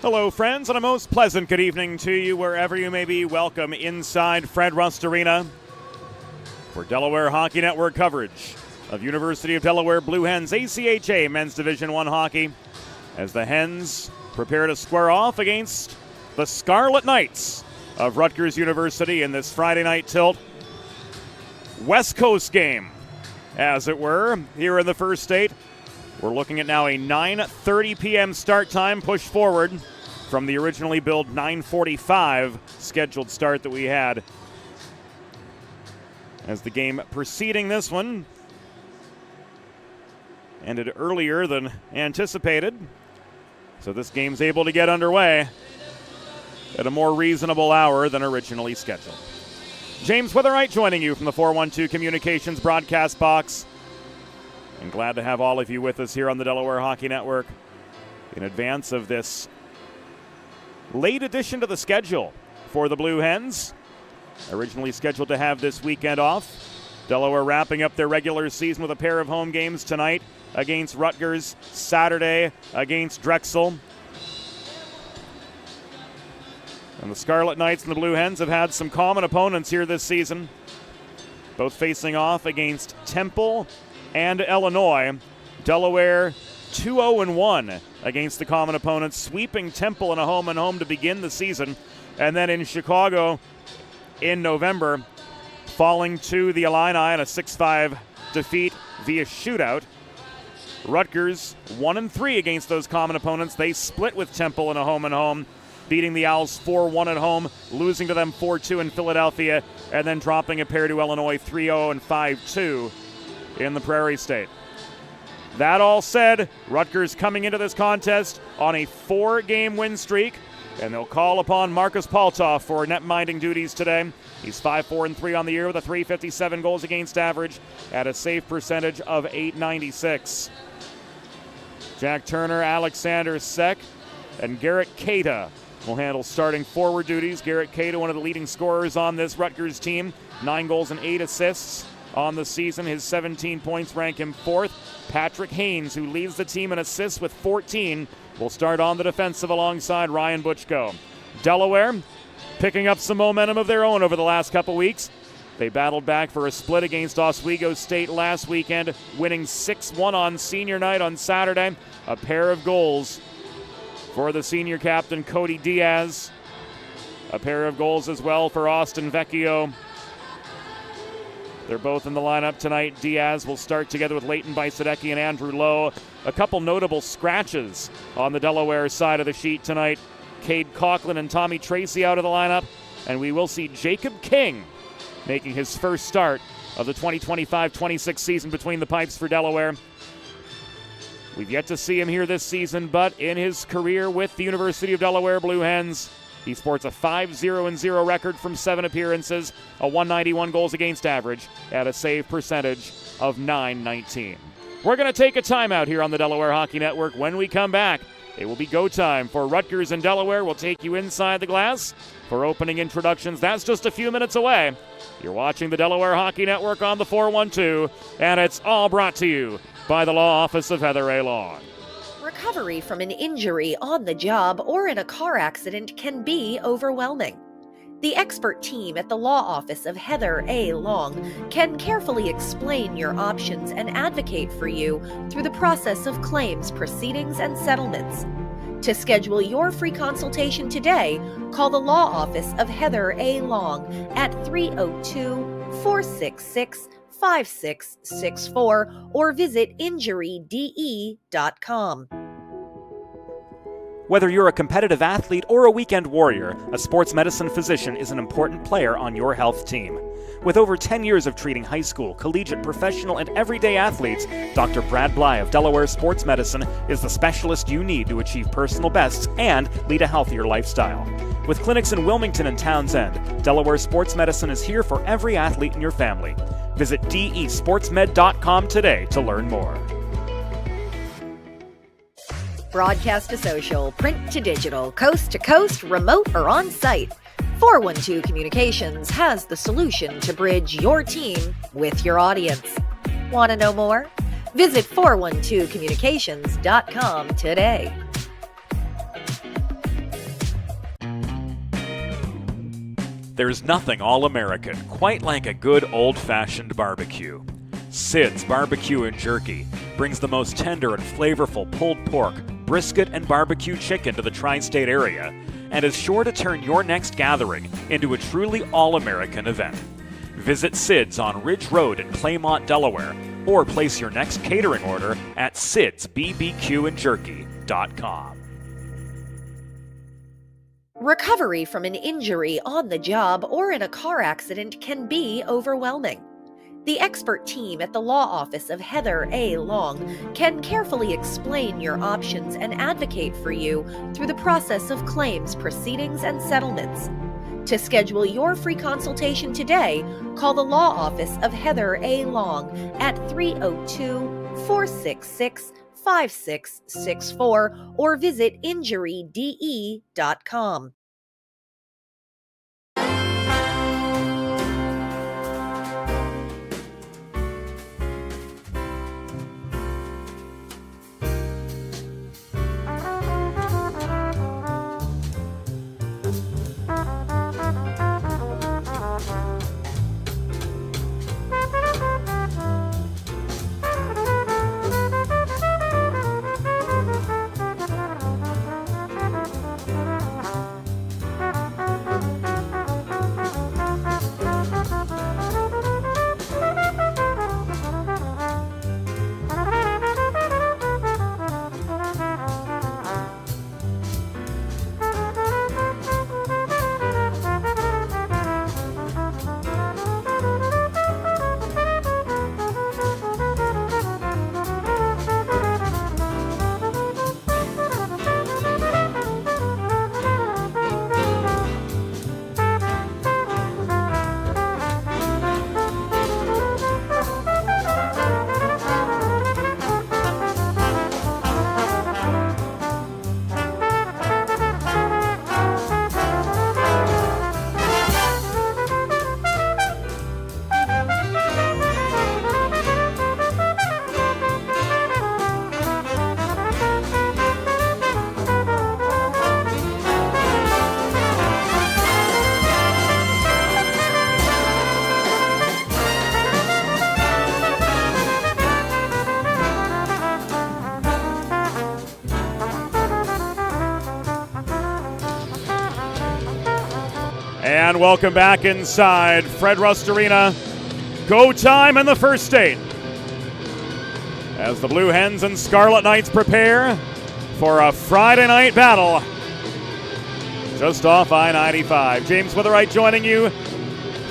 Hello, friends, and a most pleasant good evening to you wherever you may be. Welcome inside Fred Rust Arena for Delaware Hockey Network coverage of University of Delaware Blue Hens ACHA Men's Division I hockey as the Hens prepare to square off against the Scarlet Knights of Rutgers University in this Friday night tilt. West Coast game, as it were, here in the first state. We're looking at now a 9:30 p.m. start time, pushed forward from the originally billed 9:45 scheduled start that we had. As the game preceding this one ended earlier than anticipated. So this game's able to get underway at a more reasonable hour than originally scheduled. James Witherite joining you from the 412 Communications broadcast box. And glad to have all of you with us here on the Delaware Hockey Network in advance of this late addition to the schedule for the Blue Hens. Originally scheduled to have this weekend off. Delaware wrapping up their regular season with a pair of home games tonight against Rutgers, Saturday against Drexel. And the Scarlet Knights and the Blue Hens have had some common opponents here this season, both facing off against Temple and Illinois. Delaware 2-0-1 against the common opponents, sweeping Temple in a home-and-home to begin the season, and then in Chicago in November, falling to the Illini in a 6-5 defeat via shootout. Rutgers 1-3 against those common opponents. They split with Temple in a home-and-home, beating the Owls 4-1 at home, losing to them 4-2 in Philadelphia, and then dropping a pair to Illinois 3-0 and 5-2 in the Prairie State. That all said, Rutgers coming into this contest on a 4-game win streak, and they'll call upon Marcus Paltoff for net-minding duties today. He's 5-4-3 on the year with a .357 goals against average at a save percentage of .896. Jack Turner, Alexander Sek, and Garrett Keita will handle starting forward duties. Garrett Keita, one of the leading scorers on this Rutgers team, 9 goals and 8 assists on the season. His 17 points rank him fourth. Patrick Haynes, who leads the team in assists with 14, will start on the defensive alongside Ryan Butchko. Delaware picking up some momentum of their own over the last couple weeks. They battled back for a split against Oswego State last weekend, winning 6-1 on senior night on Saturday. A pair of goals for the senior captain, Cody Diaz. A pair of goals as well for Austin Vecchio. They're both in the lineup tonight. Diaz will start together with Leighton Bajsadecki and Andrew Lowe. A couple notable scratches on the Delaware side of the sheet tonight. Cade Coughlin and Tommy Tracy out of the lineup. And we will see Jacob King making his first start of the 2025-26 season between the pipes for Delaware. We've yet to see him here this season, but in his career with the University of Delaware Blue Hens, he sports a 5-0-0 record from 7 appearances, a .191 goals against average, at a save percentage of .919. We're going to take a timeout here on the Delaware Hockey Network. When we come back, it will be go time for Rutgers and Delaware. We'll take you inside the glass for opening introductions. That's just a few minutes away. You're watching the Delaware Hockey Network on the 412, and it's all brought to you by the Law Office of Heather A. Long. Recovery from an injury on the job or in a car accident can be overwhelming. The expert team at the Law Office of Heather A. Long can carefully explain your options and advocate for you through the process of claims, proceedings, and settlements. To schedule your free consultation today, call the Law Office of Heather A. Long at 302-466-5664 or visit injuryde.com. Whether you're a competitive athlete or a weekend warrior, a sports medicine physician is an important player on your health team. With over 10 years of treating high school, collegiate, professional, and everyday athletes, Dr. Brad Bly of Delaware Sports Medicine is the specialist you need to achieve personal bests and lead a healthier lifestyle. With clinics in Wilmington and Townsend, Delaware Sports Medicine is here for every athlete in your family. Visit desportsmed.com today to learn more. broadcast to social, print to digital, coast to coast, remote or on site, 412 Communications has the solution to bridge your team with your audience. Want to know more? Visit 412communications.com today. There's nothing all-American quite like a good old-fashioned barbecue. Sid's Barbecue and Jerky brings the most tender and flavorful pulled pork, brisket, and barbecue chicken to the tri-state area and is sure to turn your next gathering into a truly all-American event. Visit Sid's on Ridge Road in Claymont, Delaware, or place your next catering order at sidsbbqandjerky.com. Recovery from an injury on the job or in a car accident can be overwhelming. The expert team at the law office of Heather A. Long can carefully explain your options and advocate for you through the process of claims, proceedings, and settlements. To schedule your free consultation today, call the law office of Heather A. Long at 302-466-5664 or visit injuryde.com. And welcome back inside Fred Rust Arena. Go time in the first state as the Blue Hens and Scarlet Knights prepare for a Friday night battle just off I-95. James Witherite joining you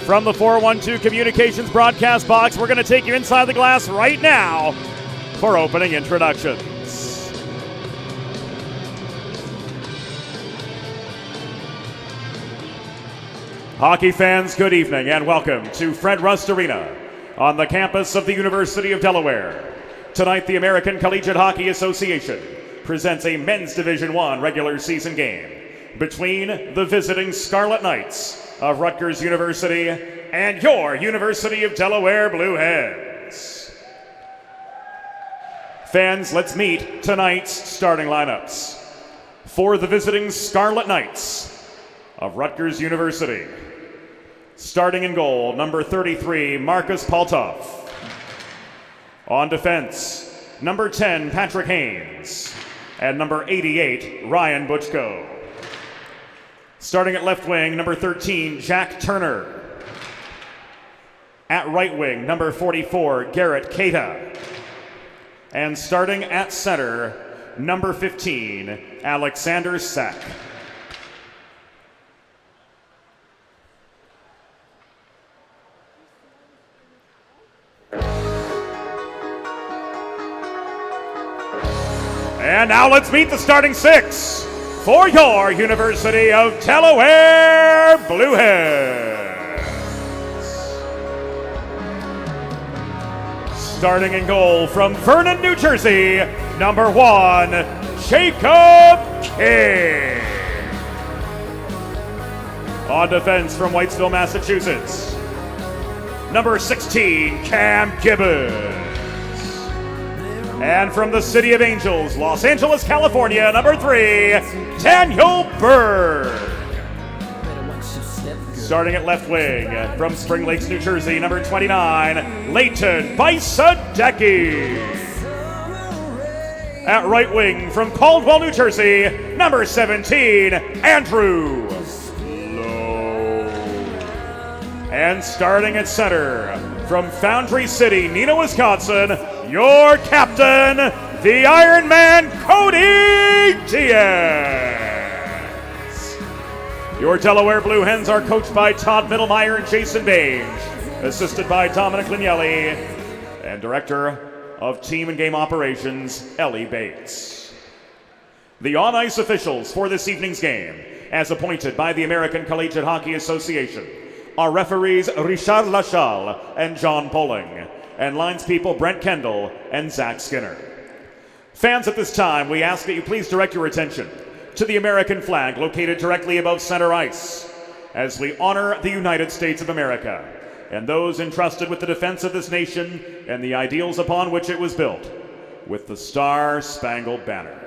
from the 412 Communications broadcast box. We're going to take you inside the glass right now for opening introductions. Hockey fans, good evening and welcome to Fred Rust Arena on the campus of the University of Delaware. Tonight, the American Collegiate Hockey Association presents a men's Division I regular season game between the visiting Scarlet Knights of Rutgers University and your University of Delaware Blue Hens. Fans, let's meet tonight's starting lineups. For the visiting Scarlet Knights of Rutgers University, starting in goal, number 33, Marcus Paltov. On defense, number 10, Patrick Haynes, and number 88, Ryan Butchko. Starting at left wing, number 13, Jack Turner. At right wing, number 44, Garrett Keita. And starting at center, number 15, Alexander Sack. And now let's meet the starting six for your University of Delaware Blue Hens. Starting in goal from Vernon, New Jersey, number 1, Jacob King. On defense from Whitesville, Massachusetts, number 16, Cam Gibbons. And from the City of Angels, Los Angeles, California, number 3, Daniel Berg. Starting at left wing from Spring Lakes, New Jersey, number 29, Leighton Baisadecki. At right wing from Caldwell, New Jersey, number 17, Andrew Lowe. And starting at center from Foundry City, Neenah, Wisconsin, your captain, the Iron Man, Cody Diaz. Your Delaware Blue Hens are coached by Todd Mittelmeyer and Jason Bage, assisted by Dominic Lignelli, and Director of Team and Game Operations, Ellie Bates. The on-ice officials for this evening's game, as appointed by the American Collegiate Hockey Association, are referees Richard Lachal and John Poling, and linespeople Brent Kendall and Zach Skinner. Fans, at this time, we ask that you please direct your attention to the American flag located directly above center ice as we honor the United States of America and those entrusted with the defense of this nation and the ideals upon which it was built with the Star-Spangled Banner.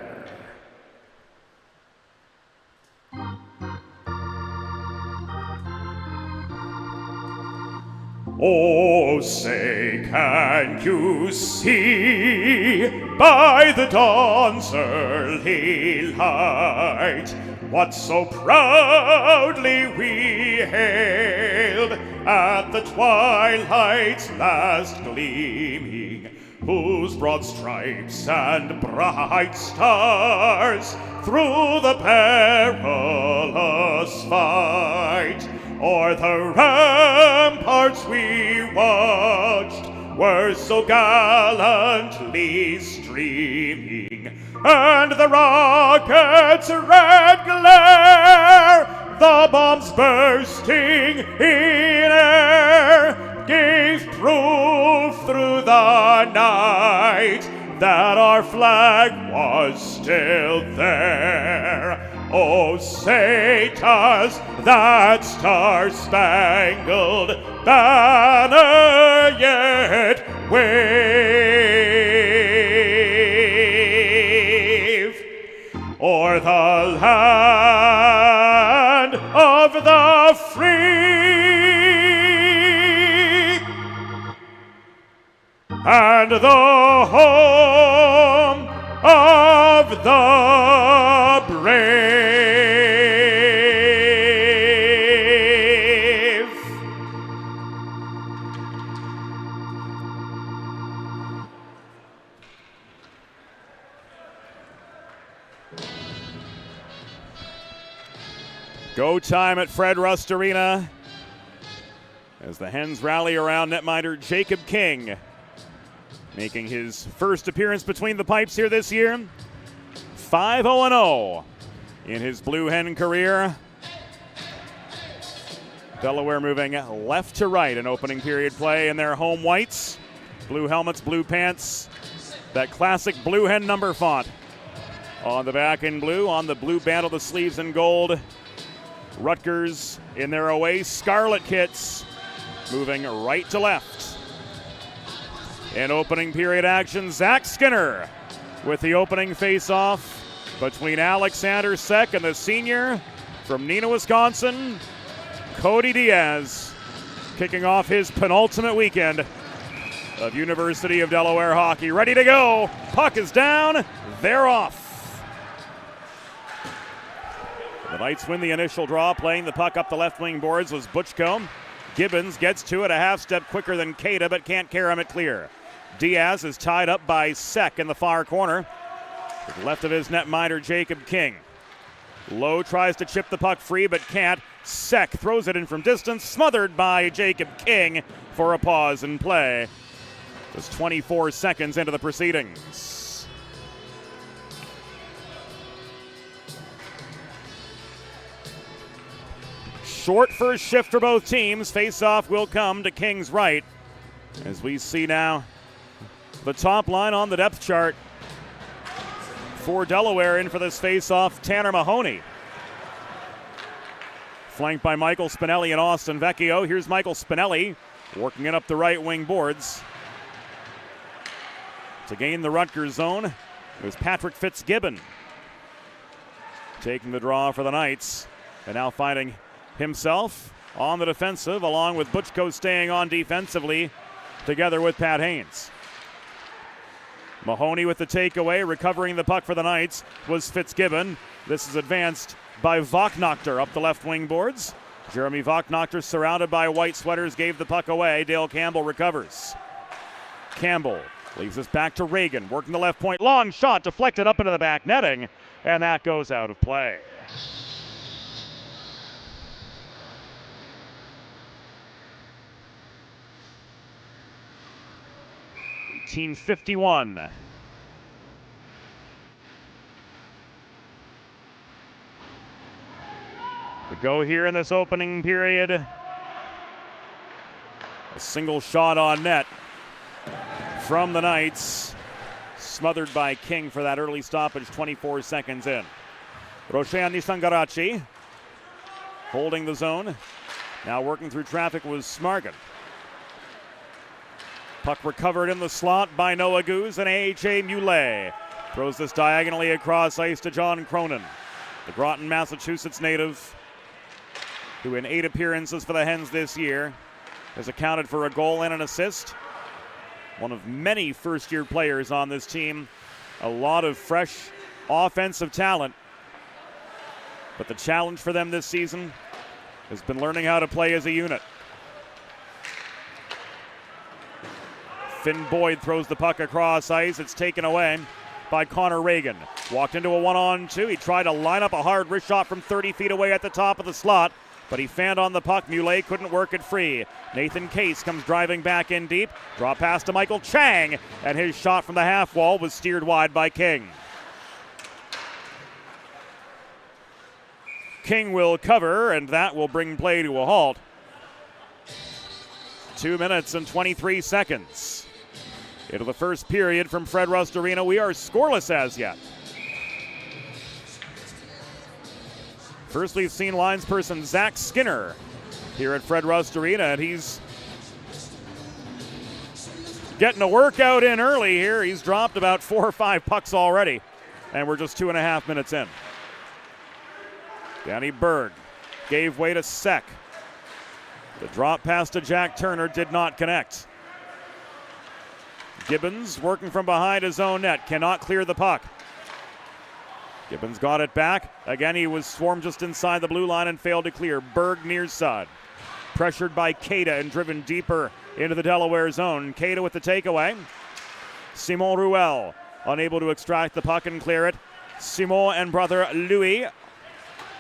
Oh, say, can you see by the dawn's early light what so proudly we hailed at the twilight's last gleaming, whose broad stripes and bright stars through the perilous fight o'er the ramparts we watched were so gallantly streaming, and the rockets' red glare, the bombs bursting in air, gave proof through the night that our flag was still there. Oh, say does that star-spangled banner yet wave o'er the land of the free and the home of the brave. Go time at Fred Rust Arena as the Hens rally around netminder Jacob King, making his first appearance between the pipes here this year. 5-0-0 in his Blue Hen career. Delaware moving left to right in opening period play in their home whites. Blue helmets, blue pants, that classic Blue Hen number font on the back in blue, on the blue band of the sleeves in gold. Rutgers in their away scarlet kits, moving right to left. In opening period action, Zach Skinner with the opening face-off between Alexander Seck and the senior from Neenah, Wisconsin, Cody Diaz, kicking off his penultimate weekend of University of Delaware hockey. Ready to go. Puck is down. They're off. The Knights win the initial draw. Playing the puck up the left wing boards was Butchko. Gibbons gets to it a half step quicker than Cada, but can't carry him it clear. Diaz is tied up by Seck in the far corner. To the left of his netminder, Jacob King. Lowe tries to chip the puck free, but can't. Seck throws it in from distance, smothered by Jacob King for a pause in play. Just 24 seconds into the proceedings. Short first shift for both teams. Face-off will come to King's right. As we see now the top line on the depth chart. For Delaware, in for this face-off, Tanner Mahoney. Flanked by Michael Spinelli and Austin Vecchio. Here's Michael Spinelli working it up the right wing boards. To gain the Rutgers zone, it was Patrick Fitzgibbon taking the draw for the Knights, and now finding himself on the defensive, along with Butchko staying on defensively, together with Pat Haynes. Mahoney with the takeaway, recovering the puck for the Knights was Fitzgibbon. This is advanced by Vachnachter up the left wing boards. Jeremy Vachnachter, surrounded by white sweaters, gave the puck away. Dale Campbell recovers. Campbell leaves this back to Reagan, working the left point. Long shot deflected up into the back netting, and that goes out of play. Team 51. To go here in this opening period. A single shot on net from the Knights. Smothered by King for that early stoppage 24 seconds in. Roshan Nisangarachi holding the zone. Now working through traffic was Smargan. Puck recovered in the slot by Noah Goose, and A.J. Muley throws this diagonally across ice to John Cronin, the Groton, Massachusetts native, who in 8 appearances for the Hens this year has accounted for a goal and an assist. One of many first-year players on this team. A lot of fresh offensive talent. But the challenge for them this season has been learning how to play as a unit. Finn Boyd throws the puck across ice. It's taken away by Connor Reagan. Walked into a 1-on-2. He tried to line up a hard wrist shot from 30 feet away at the top of the slot, but he fanned on the puck. Muley couldn't work it free. Nathan Case comes driving back in deep. Draw pass to Michael Chang, and his shot from the half wall was steered wide by King. King will cover, and that will bring play to a halt. 2 minutes and 23 seconds into the first period from Fred Rust Arena. We are scoreless as yet. First, we've seen linesperson Zach Skinner here at Fred Rust Arena, and he's getting a workout in early here. He's dropped about 4 or 5 pucks already, and we're just 2.5 minutes in. Danny Berg gave way to Sek. The drop pass to Jack Turner did not connect. Gibbons working from behind his own net, cannot clear the puck. Gibbons got it back. Again, he was swarmed just inside the blue line and failed to clear. Berg near side. Pressured by Keita and driven deeper into the Delaware zone. Keita with the takeaway. Simon Ruel unable to extract the puck and clear it. Simon and brother Louis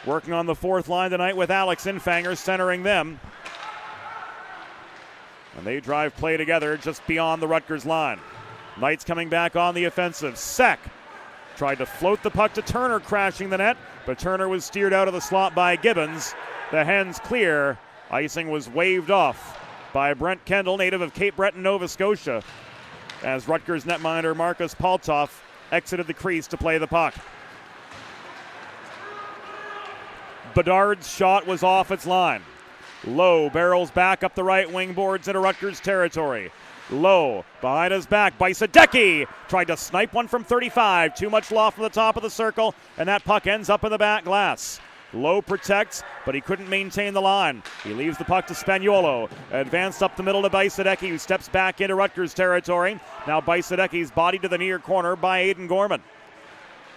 working on the fourth line tonight with Alex Infanger centering them. And they drive play together just beyond the Rutgers line. Knights coming back on the offensive. Sek tried to float the puck to Turner, crashing the net, but Turner was steered out of the slot by Gibbons. The Hens clear. Icing was waved off by Brent Kendall, native of Cape Breton, Nova Scotia, as Rutgers netminder Marcus Paltoff exited the crease to play the puck. Bedard's shot was off its line. Lowe barrels back up the right wing boards into Rutgers territory. Lowe behind his back. Bajsadecki tried to snipe one from 35. Too much loft from the top of the circle, and that puck ends up in the back glass. Lowe protects, but he couldn't maintain the line. He leaves the puck to Spaniolo. Advanced up the middle to Bajsadecki, who steps back into Rutgers territory. Now Bajsadecki's body to the near corner by Aiden Gorman.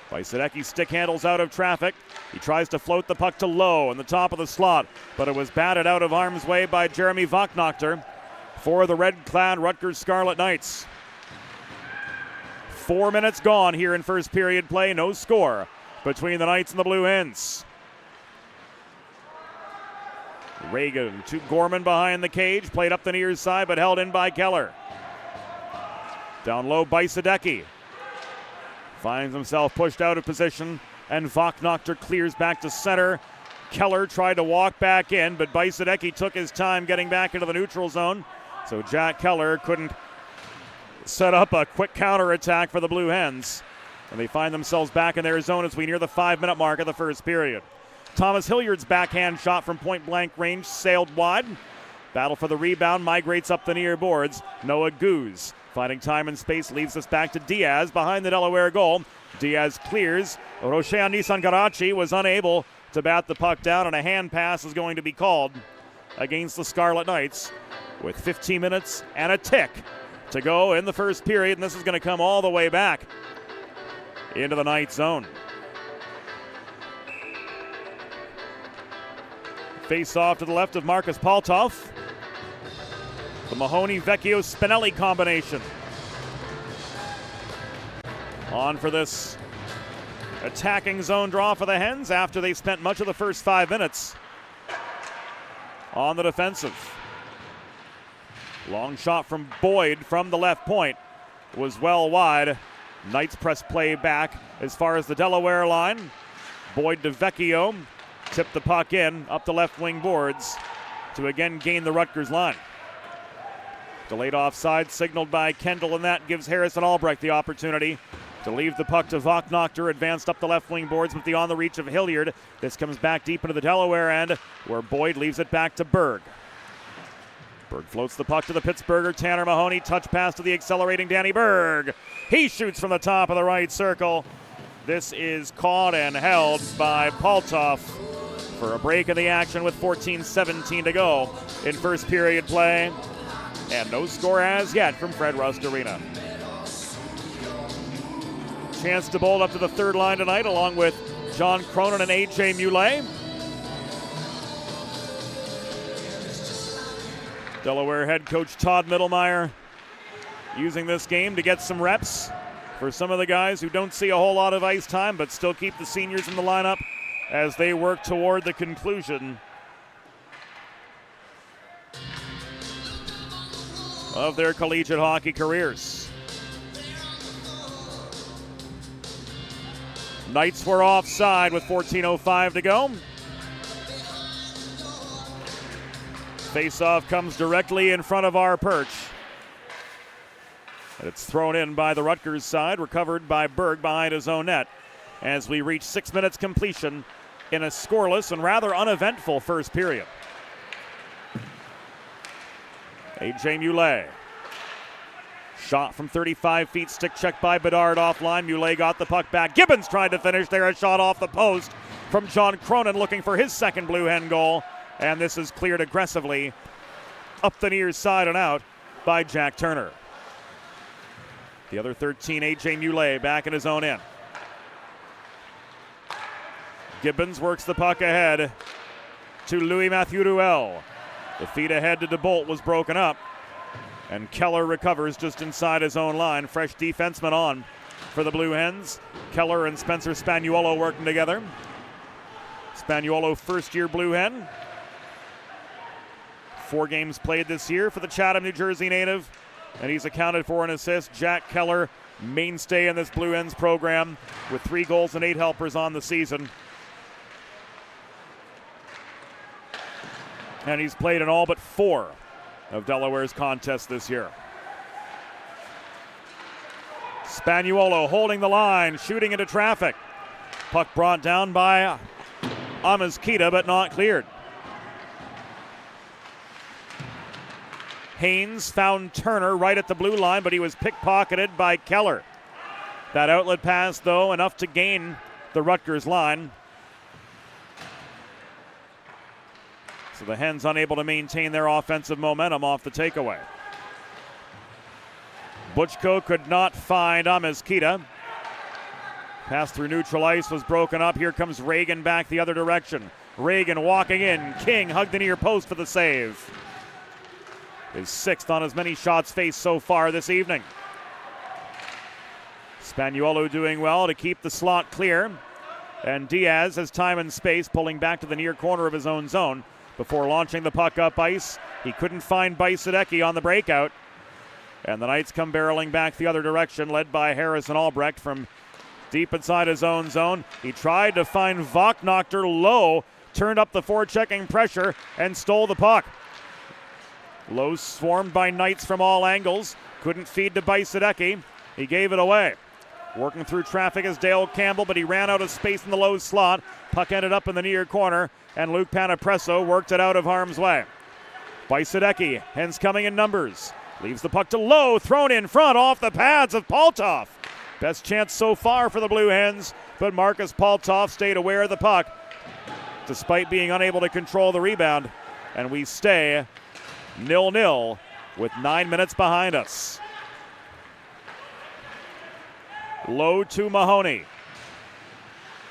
Bajsadecki stick handles out of traffic. He tries to float the puck to Lowe in the top of the slot, but it was batted out of harm's way by Jeremy Vachnachter for the red-clad Rutgers Scarlet Knights. 4 minutes gone here in first period play. No score between the Knights and the Blue Hens. Reagan to Gorman behind the cage. Played up the near side, but held in by Keller. Down low, Bajsadecki finds himself pushed out of position, and Vachnachter clears back to center. Keller tried to walk back in, but Bajsadecki took his time getting back into the neutral zone, so Jack Keller couldn't set up a quick counterattack for the Blue Hens. And they find themselves back in their zone as we near the 5-minute mark of the first period. Thomas Hilliard's backhand shot from point-blank range sailed wide. Battle for the rebound, migrates up the near boards. Noah Goose finding time and space, leaves us back to Diaz behind the Delaware goal. Diaz clears. Roshan Nisangarachi was unable to bat the puck down, and a hand pass is going to be called against the Scarlet Knights with 15 minutes and a tick to go in the first period, and this is going to come all the way back into the Knights zone. Face off to the left of Marcus Paltoff. The Mahoney-Vecchio-Spinelli combination. On for this attacking zone draw for the Hens after they spent much of the first 5 minutes on the defensive. Long shot from Boyd from the left point was well wide. Knights press play back as far as the Delaware line. Boyd to Vecchio. Tipped the puck in, up the left wing boards to again gain the Rutgers line. Delayed offside, signaled by Kendall, and that gives Harrison Albrecht the opportunity to leave the puck to Voknokter, advanced up the left wing boards with the on the reach of Hilliard. This comes back deep into the Delaware end, where Boyd leaves it back to Berg. Berg floats the puck to the Pittsburgher, Tanner Mahoney, touch pass to the accelerating Danny Berg. He shoots from the top of the right circle. This is caught and held by Paltoff for a break in the action with 14-17 to go in first period play. And no score as yet from Fred Rust Arena. Chance to bowl up to the third line tonight along with John Cronin and A.J. Muley. Delaware head coach Todd Mittelmeyer using this game to get some reps for some of the guys who don't see a whole lot of ice time but still keep the seniors in the lineup as they work toward the conclusion of their collegiate hockey careers. Knights were offside with 14:05 to go. Face-off comes directly in front of our perch. And it's thrown in by the Rutgers side, recovered by Berg behind his own net as we reach 6 minutes completion in a scoreless and rather uneventful first period. A.J. Muley. Shot from 35 feet, stick check by Bedard offline. Muley got the puck back. Gibbons tried to finish there, a shot off the post from John Cronin looking for his second Blue Hen goal. And this is cleared aggressively up the near side and out by Jack Turner. The other 13, A.J. Muley back in his own end. Gibbons works the puck ahead to Louis-Mathieu Ruel. The feed ahead to DeBolt was broken up. And Keller recovers just inside his own line. Fresh defenseman on for the Blue Hens. Keller and Spencer Spagnuolo working together. Spagnuolo, first-year Blue Hen. 4 games played this year for the Chatham, New Jersey native, and he's accounted for an assist. Jack Keller, mainstay in this Blue Hens program with 3 goals and 8 helpers on the season. And he's played in all but 4 of Delaware's contests this year. Spagnuolo holding the line, shooting into traffic. Puck brought down by Amezquita, but not cleared. Haynes found Turner right at the blue line, but he was pickpocketed by Keller. That outlet pass, though, enough to gain the Rutgers line. So the Hens unable to maintain their offensive momentum off the takeaway. Butchko could not find Amezquita. Pass through neutral ice was broken up. Here comes Reagan back the other direction. Reagan walking in. King hugged the near post for the save. His 6th on as many shots faced so far this evening. Spagnuolo doing well to keep the slot clear. And Diaz has time and space, pulling back to the near corner of his own zone before launching the puck up ice. He couldn't find Bajsadecki on the breakout. And the Knights come barreling back the other direction, led by Harrison Albrecht from deep inside his own zone. He tried to find Voknokter low, turned up the forechecking pressure, and stole the puck. Low swarmed by Knights from all angles. Couldn't feed to Bajsadecki. He gave it away. Working through traffic is Dale Campbell, but he ran out of space in the low slot. Puck ended up in the near corner, and Luke Panapresso worked it out of harm's way. Bajsadecki, hens coming in numbers. Leaves the puck to Lowe, thrown in front off the pads of Paltov. Best chance so far for the Blue Hens, but Marcus Paltov stayed aware of the puck despite being unable to control the rebound. And we stay 0-0 with 9 minutes behind us. Low to Mahoney.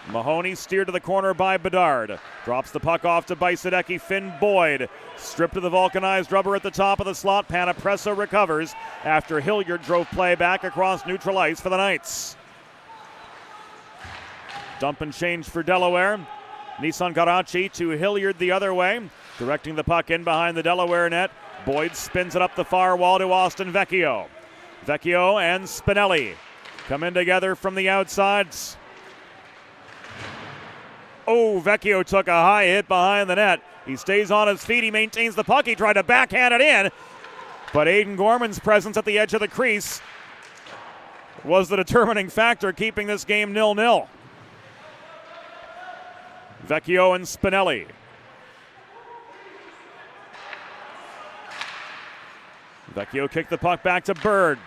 Mahoney steered to the corner by Bedard. Drops the puck off to Bajsadecki. Finn Boyd stripped to the vulcanized rubber at the top of the slot. Panapresso recovers after Hilliard drove play back across neutral ice for the Knights. Dump and change for Delaware. Nissan Garachi to Hilliard the other way. Directing the puck in behind the Delaware net. Boyd spins it up the far wall to Austin Vecchio. Vecchio and Spinelli come in together from the outsides. Oh, Vecchio took a high hit behind the net. He stays on his feet. He maintains the puck. He tried to backhand it in. But Aiden Gorman's presence at the edge of the crease was the determining factor keeping this game 0-0. Vecchio and Spinelli. Vecchio kicked the puck back to Bird.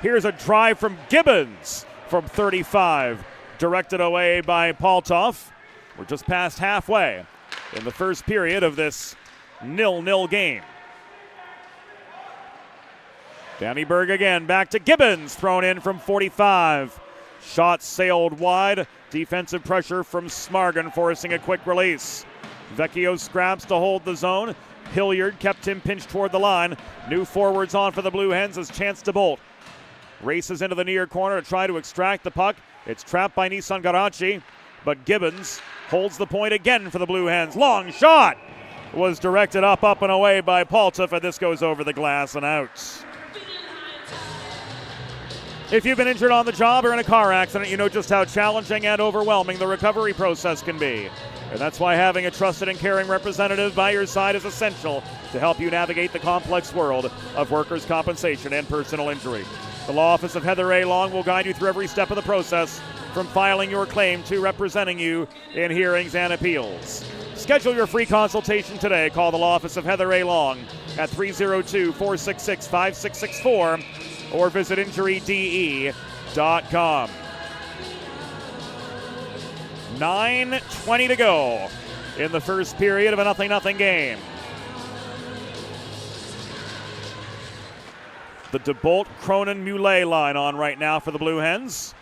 Here's a drive from Gibbons from 35. Directed away by Paltov. We're just past halfway in the first period of this 0-0 game. Danny Berg again, back to Gibbons, thrown in from 45. Shot sailed wide. Defensive pressure from Smargan, forcing a quick release. Vecchio scraps to hold the zone. Hilliard kept him pinched toward the line. New forwards on for the Blue Hens as Chance to bolt. Races into the near corner to try to extract the puck. It's trapped by Nissan Garachi, but Gibbons holds the point again for the Blue Hens. Long shot was directed up and away by Paltov, and this goes over the glass and out. If you've been injured on the job or in a car accident, you know just how challenging and overwhelming the recovery process can be. And that's why having a trusted and caring representative by your side is essential to help you navigate the complex world of workers' compensation and personal injury. The law office of Heather A. Long will guide you through every step of the process, from filing your claim to representing you in hearings and appeals. Schedule your free consultation today. Call the law office of Heather A. Long at 302-466-5664 or visit injuryde.com. 9:20 to go in the first period of a 0-0 game. The DeBolt, Cronin, Muley line on right now for the Blue Hens.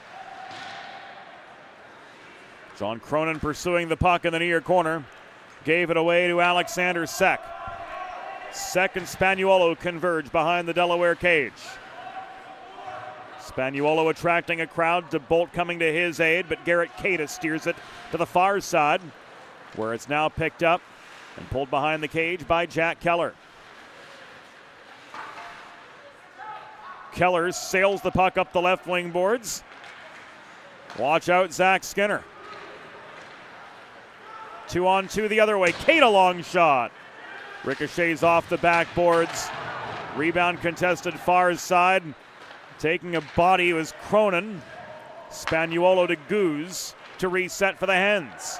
John Cronin pursuing the puck in the near corner. Gave it away to Alexander Sek. Sek and Spagnuolo converge behind the Delaware cage. Spagnuolo attracting a crowd. DeBolt coming to his aid, but Garrett Cata steers it to the far side, where it's now picked up and pulled behind the cage by Jack Keller. Keller sails the puck up the left wing boards. Watch out, Zach Skinner. 2-on-2 the other way. Cata long shot. Ricochets off the backboards. Rebound contested far side. Taking a body was Cronin. Spagnuolo to Goose to reset for the Hens.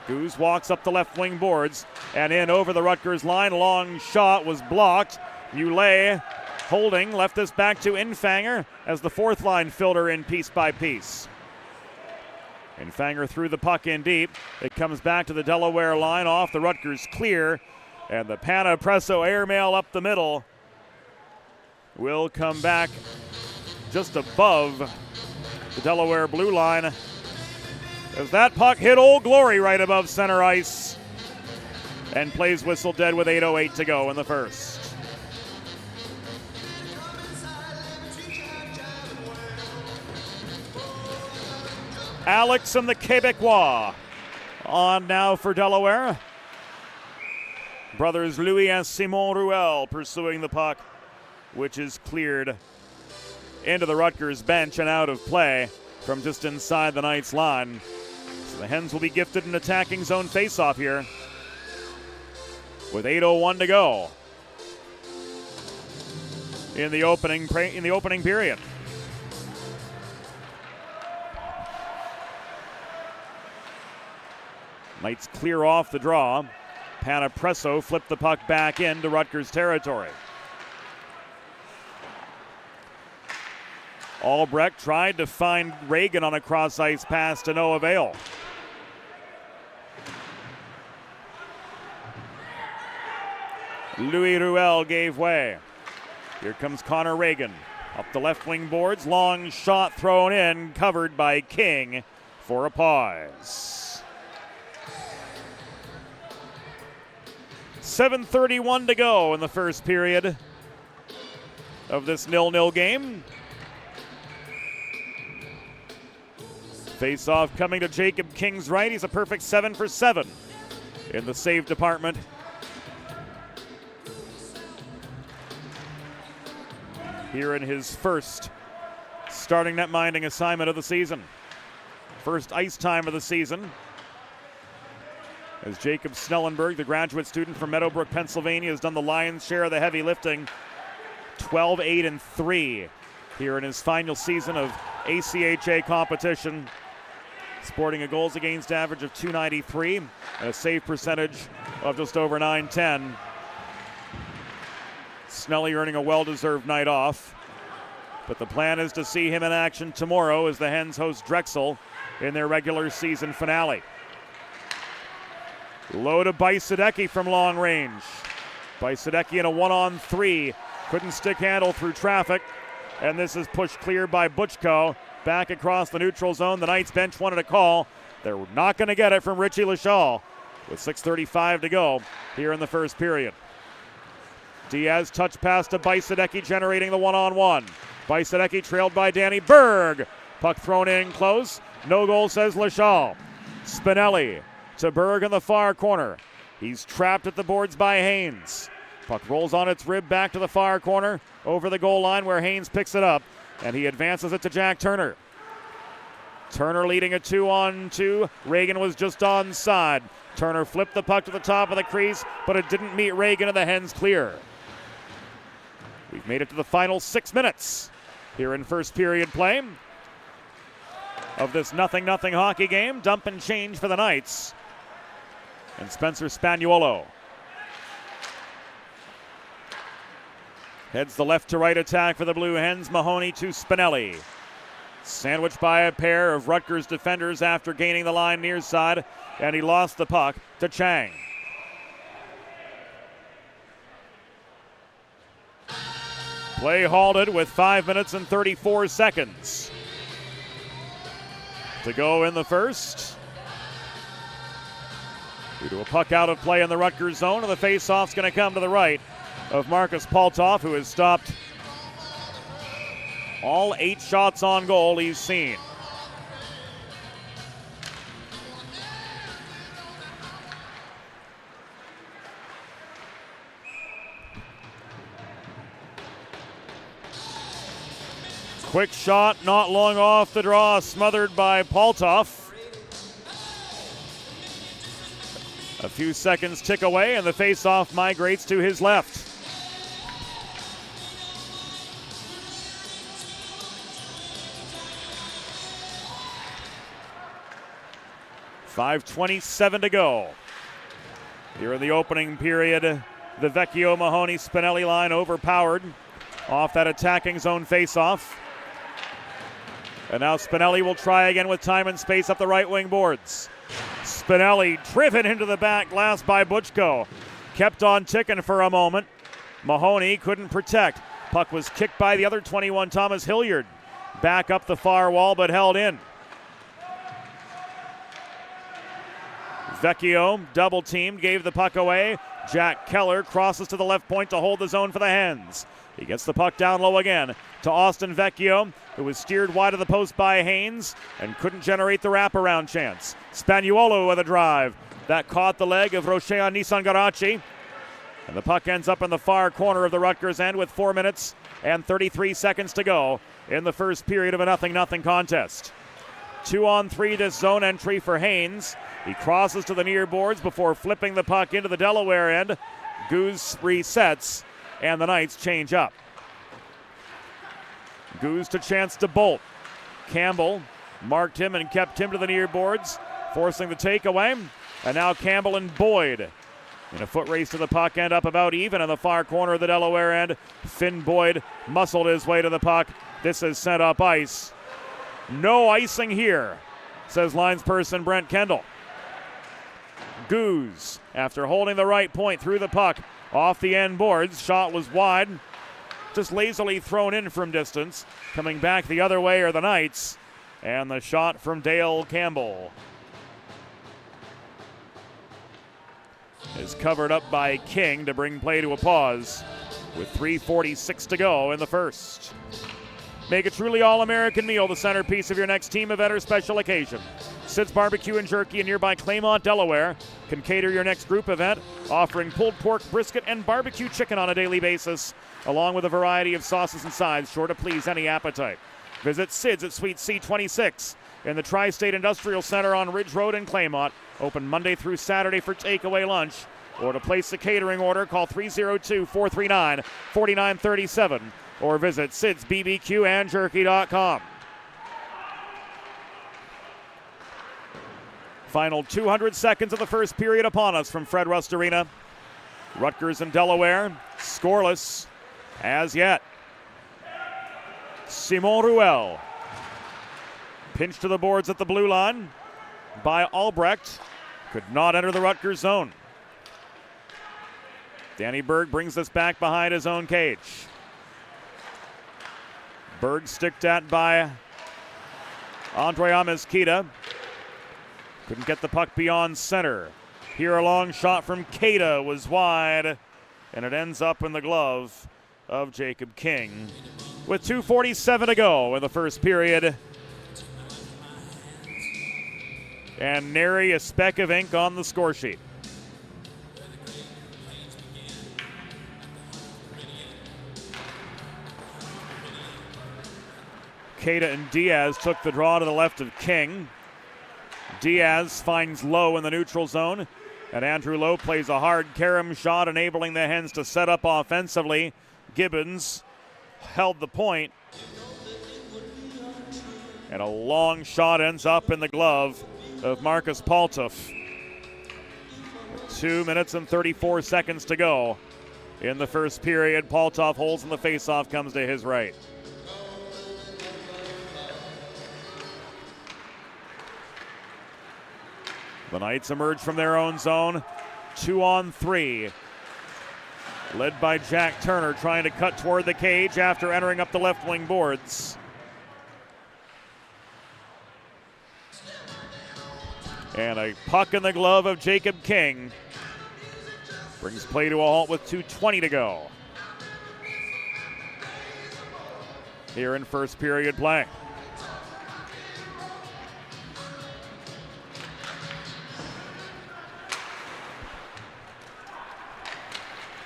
Goose walks up the left wing boards and in over the Rutgers line. Long shot was blocked. Muley holding, left this back to Infanger as the fourth line filled her in piece by piece. Infanger threw the puck in deep. It comes back to the Delaware line off the Rutgers clear, and the Panapresso airmail up the middle will come back just above the Delaware blue line as that puck hit Old Glory right above center ice and plays whistle dead with 8:08 to go in the first. Alex and the Quebecois on now for Delaware. Brothers Louis and Simon Ruel pursuing the puck, which is cleared into the Rutgers bench and out of play from just inside the Knights line. So the Hens will be gifted an attacking zone faceoff here with 8:01 to go in the opening period. Knights clear off the draw. Panapresso flipped the puck back into Rutgers territory. Albrecht tried to find Reagan on a cross-ice pass to no avail. Louis Ruel gave way. Here comes Connor Reagan. Up the left wing boards, long shot thrown in, covered by King for a pause. 7:31 to go in the first period of this 0-0 game. Face-off coming to Jacob King's right. He's a perfect 7 for 7 in the save department. Here in his first starting net minding assignment of the season. First ice time of the season. As Jacob Snellenberg, the graduate student from Meadowbrook, Pennsylvania, has done the lion's share of the heavy lifting. 12-8-3 here in his final season of ACHA competition. Sporting a goals against average of .293 and a save percentage of just over .910. Snelly earning a well-deserved night off. But the plan is to see him in action tomorrow as the Hens host Drexel in their regular season finale. Low to Bajsadecki from long range. Bajsadecki in a 1-on-3. Couldn't stick handle through traffic. And this is pushed clear by Butchko. Back across the neutral zone. The Knights bench wanted a call. They're not going to get it from Richie Lachal with 6:35 to go here in the first period. Diaz touch pass to Bajsadecki, generating the 1-on-1. Bajsadecki trailed by Danny Berg. Puck thrown in close. No goal, says Lachal. Spinelli to Berg in the far corner. He's trapped at the boards by Haynes. Puck rolls on its rib back to the far corner, over the goal line where Haynes picks it up, and he advances it to Jack Turner. Turner leading a 2-on-2. Reagan was just onside. Turner flipped the puck to the top of the crease, but it didn't meet Reagan, and the Hens clear. We've made it to the final 6 minutes here in first period play of this 0-0 hockey game. Dump and change for the Knights. And Spencer Spagnuolo heads the left to right attack for the Blue Hens. Mahoney to Spinelli. Sandwiched by a pair of Rutgers defenders after gaining the line near side, and he lost the puck to Chang. Play halted with 5 minutes and 34 seconds to go in the first. Due to a puck out of play in the Rutgers zone, and the face-off's going to come to the right of Marcus Paltoff, who has stopped all 8 shots on goal he's seen. Quick shot, not long off the draw, smothered by Paltoff. A few seconds tick away, and the face-off migrates to his left. .5:27 to go. Here in the opening period, the Vecchio-Mahoney-Spinelli line overpowered off that attacking zone face-off. And now Spinelli will try again with time and space up the right wing boards. Spinelli driven into the back glass by Butchko. Kept on ticking for a moment. Mahoney couldn't protect. Puck was kicked by the other 21, Thomas Hilliard. Back up the far wall, but held in. Vecchio, double teamed, gave the puck away. Jack Keller crosses to the left point to hold the zone for the Hens. He gets the puck down low again to Austin Vecchio, who was steered wide of the post by Haynes and couldn't generate the wraparound chance. Spagnuolo with a drive. That caught the leg of Rochea Nisangarachi. And the puck ends up in the far corner of the Rutgers end with 4 minutes and 33 seconds to go in the first period of a 0-0 contest. 2-on-3 this zone entry for Haynes. He crosses to the near boards before flipping the puck into the Delaware end. Goose resets, and the Knights change up. Goose to chance to bolt. Campbell marked him and kept him to the near boards, forcing the takeaway. And now Campbell and Boyd in a foot race to the puck, end up about even in the far corner of the Delaware end. Finn Boyd muscled his way to the puck. This is sent up ice. No icing here, says linesperson Brent Kendall. Goose, after holding the right point through the puck, off the end boards. Shot was wide, just lazily thrown in from distance. Coming back the other way are the Knights, and the shot from Dale Campbell is covered up by King to bring play to a pause with 3:46 to go in the first. Make a truly all-American meal the centerpiece of your next team event or special occasion. Sid's Barbecue and Jerky in nearby Claymont, Delaware can cater your next group event, offering pulled pork, brisket, and barbecue chicken on a daily basis, along with a variety of sauces and sides sure to please any appetite. Visit Sid's at Suite C26 in the Tri-State Industrial Center on Ridge Road in Claymont. Open Monday through Saturday for takeaway lunch. Or to place a catering order, call 302-439-4937 or visit sidsbbqandjerky.com. Final 200 seconds of the first period upon us from Fred Rust Arena. Rutgers and Delaware scoreless as yet. Simon Ruel pinched to the boards at the blue line by Albrecht. Could not enter the Rutgers zone. Danny Berg brings this back behind his own cage. Berg sticked at by Andre Amezquita. Couldn't get the puck beyond center. Here a long shot from Keita was wide, and it ends up in the glove of Jacob King. With 2:47 to go in the first period. And nary a speck of ink on the score sheet. Keita and Diaz took the draw to the left of King. Diaz finds Lowe in the neutral zone, and Andrew Lowe plays a hard carom shot, enabling the Hens to set up offensively. Gibbons held the point, and a long shot ends up in the glove of Marcus Paltoff. 2 minutes and 34 seconds to go in the first period. Paltoff holds and the faceoff comes to his right. The Knights emerge from their own zone, 2-on-3. Led by Jack Turner, trying to cut toward the cage after entering up the left wing boards. And a puck in the glove of Jacob King brings play to a halt with 2:20 to go here in first period play.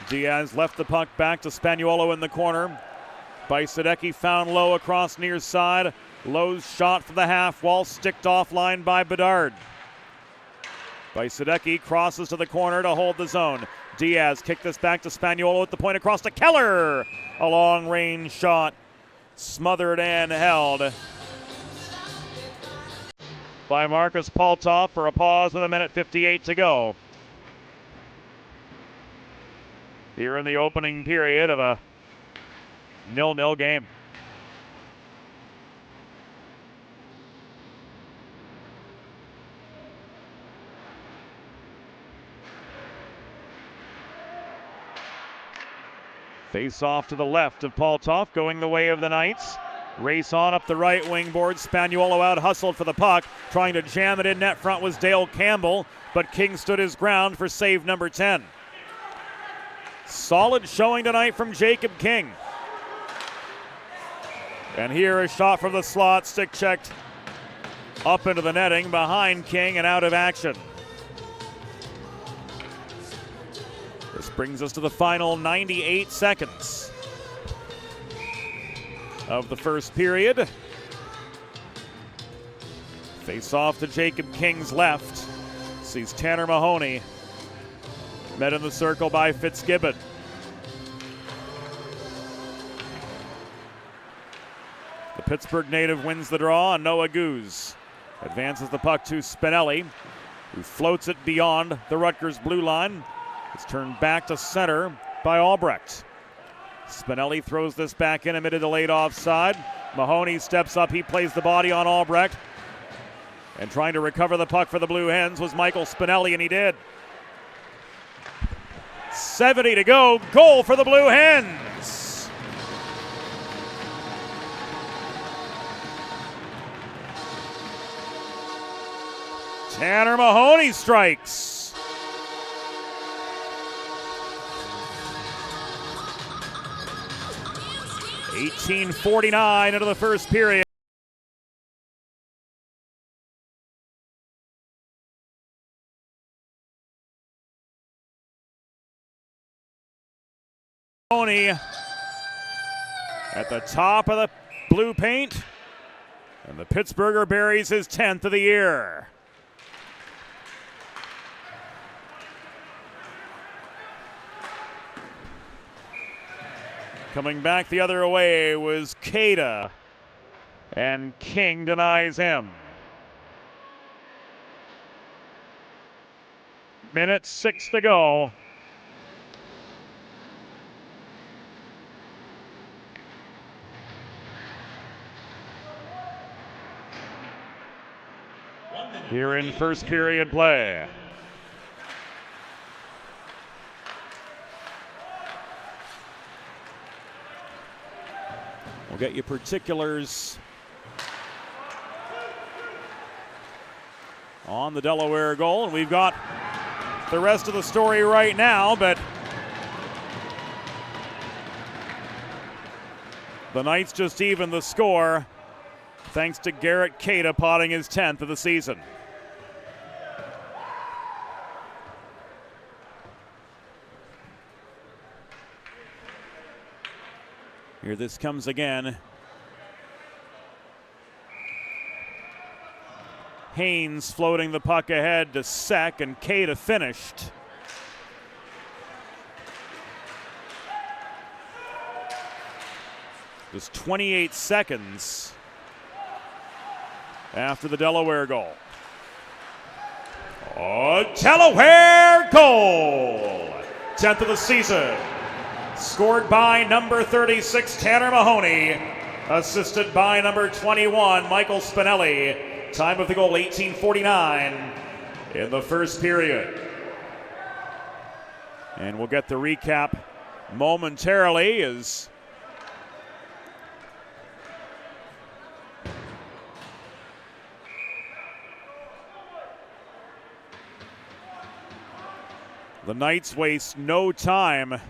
Diaz left the puck back to Spagnuolo in the corner. Bajsadecki found Lowe across near side. Lowe's shot from the half wall, sticked offline by Bedard. Bajsadecki crosses to the corner to hold the zone. Diaz kicked this back to Spagnuolo at the point across to Keller. A long range shot, smothered and held by Marcus Paltoff for a pause with 1:58 to go here in the opening period of a 0-0 game. Face off to the left of Paltoff, going the way of the Knights. Race on up the right wing board. Spagnuolo out hustled for the puck. Trying to jam it in net front was Dale Campbell, but King stood his ground for save number 10. Solid showing tonight from Jacob King. And here a shot from the slot, stick checked up into the netting behind King and out of action. This brings us to the final 98 seconds of the first period. Face off to Jacob King's left. Sees Tanner Mahoney met in the circle by Fitzgibbon. The Pittsburgh native wins the draw, and Noah Goose advances the puck to Spinelli. who floats it beyond the Rutgers blue line. It's turned back to center by Albrecht. Spinelli throws this back in, admitted a late offside. Mahoney steps up, he plays the body on Albrecht. And trying to recover the puck for the Blue Hens was Michael Spinelli, and he did. 70 to go, goal for the Blue Hens. Tanner Mahoney strikes. $18:49 into the first period. Mahoney at the top of the blue paint, and the Pittsburgher buries his 10th of the year. Coming back the other way was Cada, and King denies him. Minute 6 to go. Here in first period play. We'll get you particulars on the Delaware goal, and we've got the rest of the story right now, but the Knights just evened the score thanks to Garrett Cada potting his 10th of the season. Here this comes again. Haynes floating the puck ahead to Sek, and Cada finished. Just 28 seconds after the Delaware goal. Oh, Delaware goal! 10th of the season. Scored by number 36, Tanner Mahoney. Assisted by number 21, Michael Spinelli. Time of the goal, 18:49 in the first period. And we'll get the recap momentarily as the Knights waste no time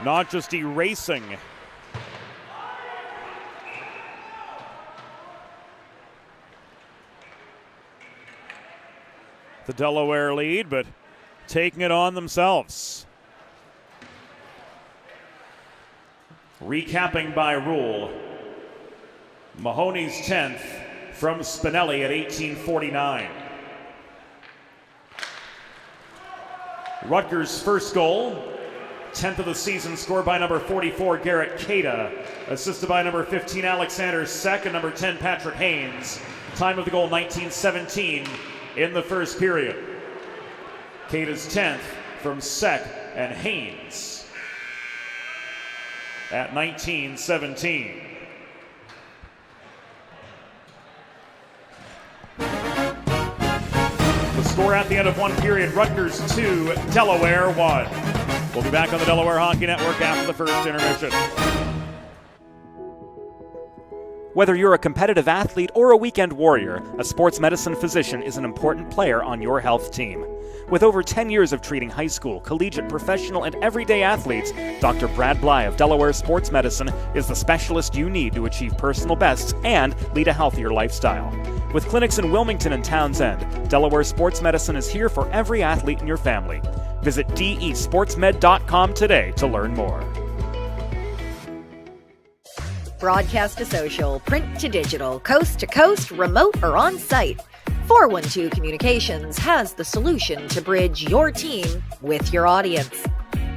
not just erasing the Delaware lead, but taking it on themselves. Recapping by rule, Mahoney's 10th from Spinelli at 18:49. Rutgers' first goal, 10th of the season, scored by number 44, Garrett Cada. Assisted by number 15, Alexander Sek, and number 10, Patrick Haynes. Time of the goal, 19:17 in the first period. Cada's 10th from Sek and Haynes at 19:17. The score at the end of one period, Rutgers 2, Delaware 1. We'll be back on the Delaware Hockey Network after the first intermission. Whether you're a competitive athlete or a weekend warrior, a sports medicine physician is an important player on your health team. With over 10 years of treating high school, collegiate, professional, and everyday athletes, Dr. Brad Bly of Delaware Sports Medicine is the specialist you need to achieve personal bests and lead a healthier lifestyle. With clinics in Wilmington and Townsend, Delaware Sports Medicine is here for every athlete in your family. Visit desportsmed.com today to learn more. Broadcast to social, print to digital, coast to coast, remote or on site. 412 Communications has the solution to bridge your team with your audience.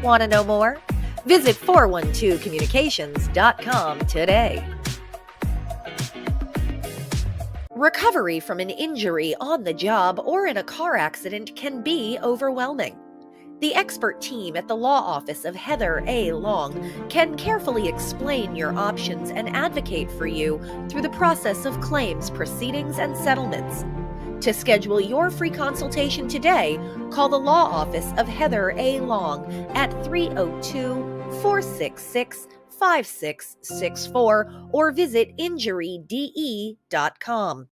Want to know more? Visit 412communications.com today. Recovery from an injury on the job or in a car accident can be overwhelming. The expert team at the law office of Heather A. Long can carefully explain your options and advocate for you through the process of claims, proceedings, and settlements. To schedule your free consultation today, call the law office of Heather A. Long at 302-466-5664 or visit injuryde.com.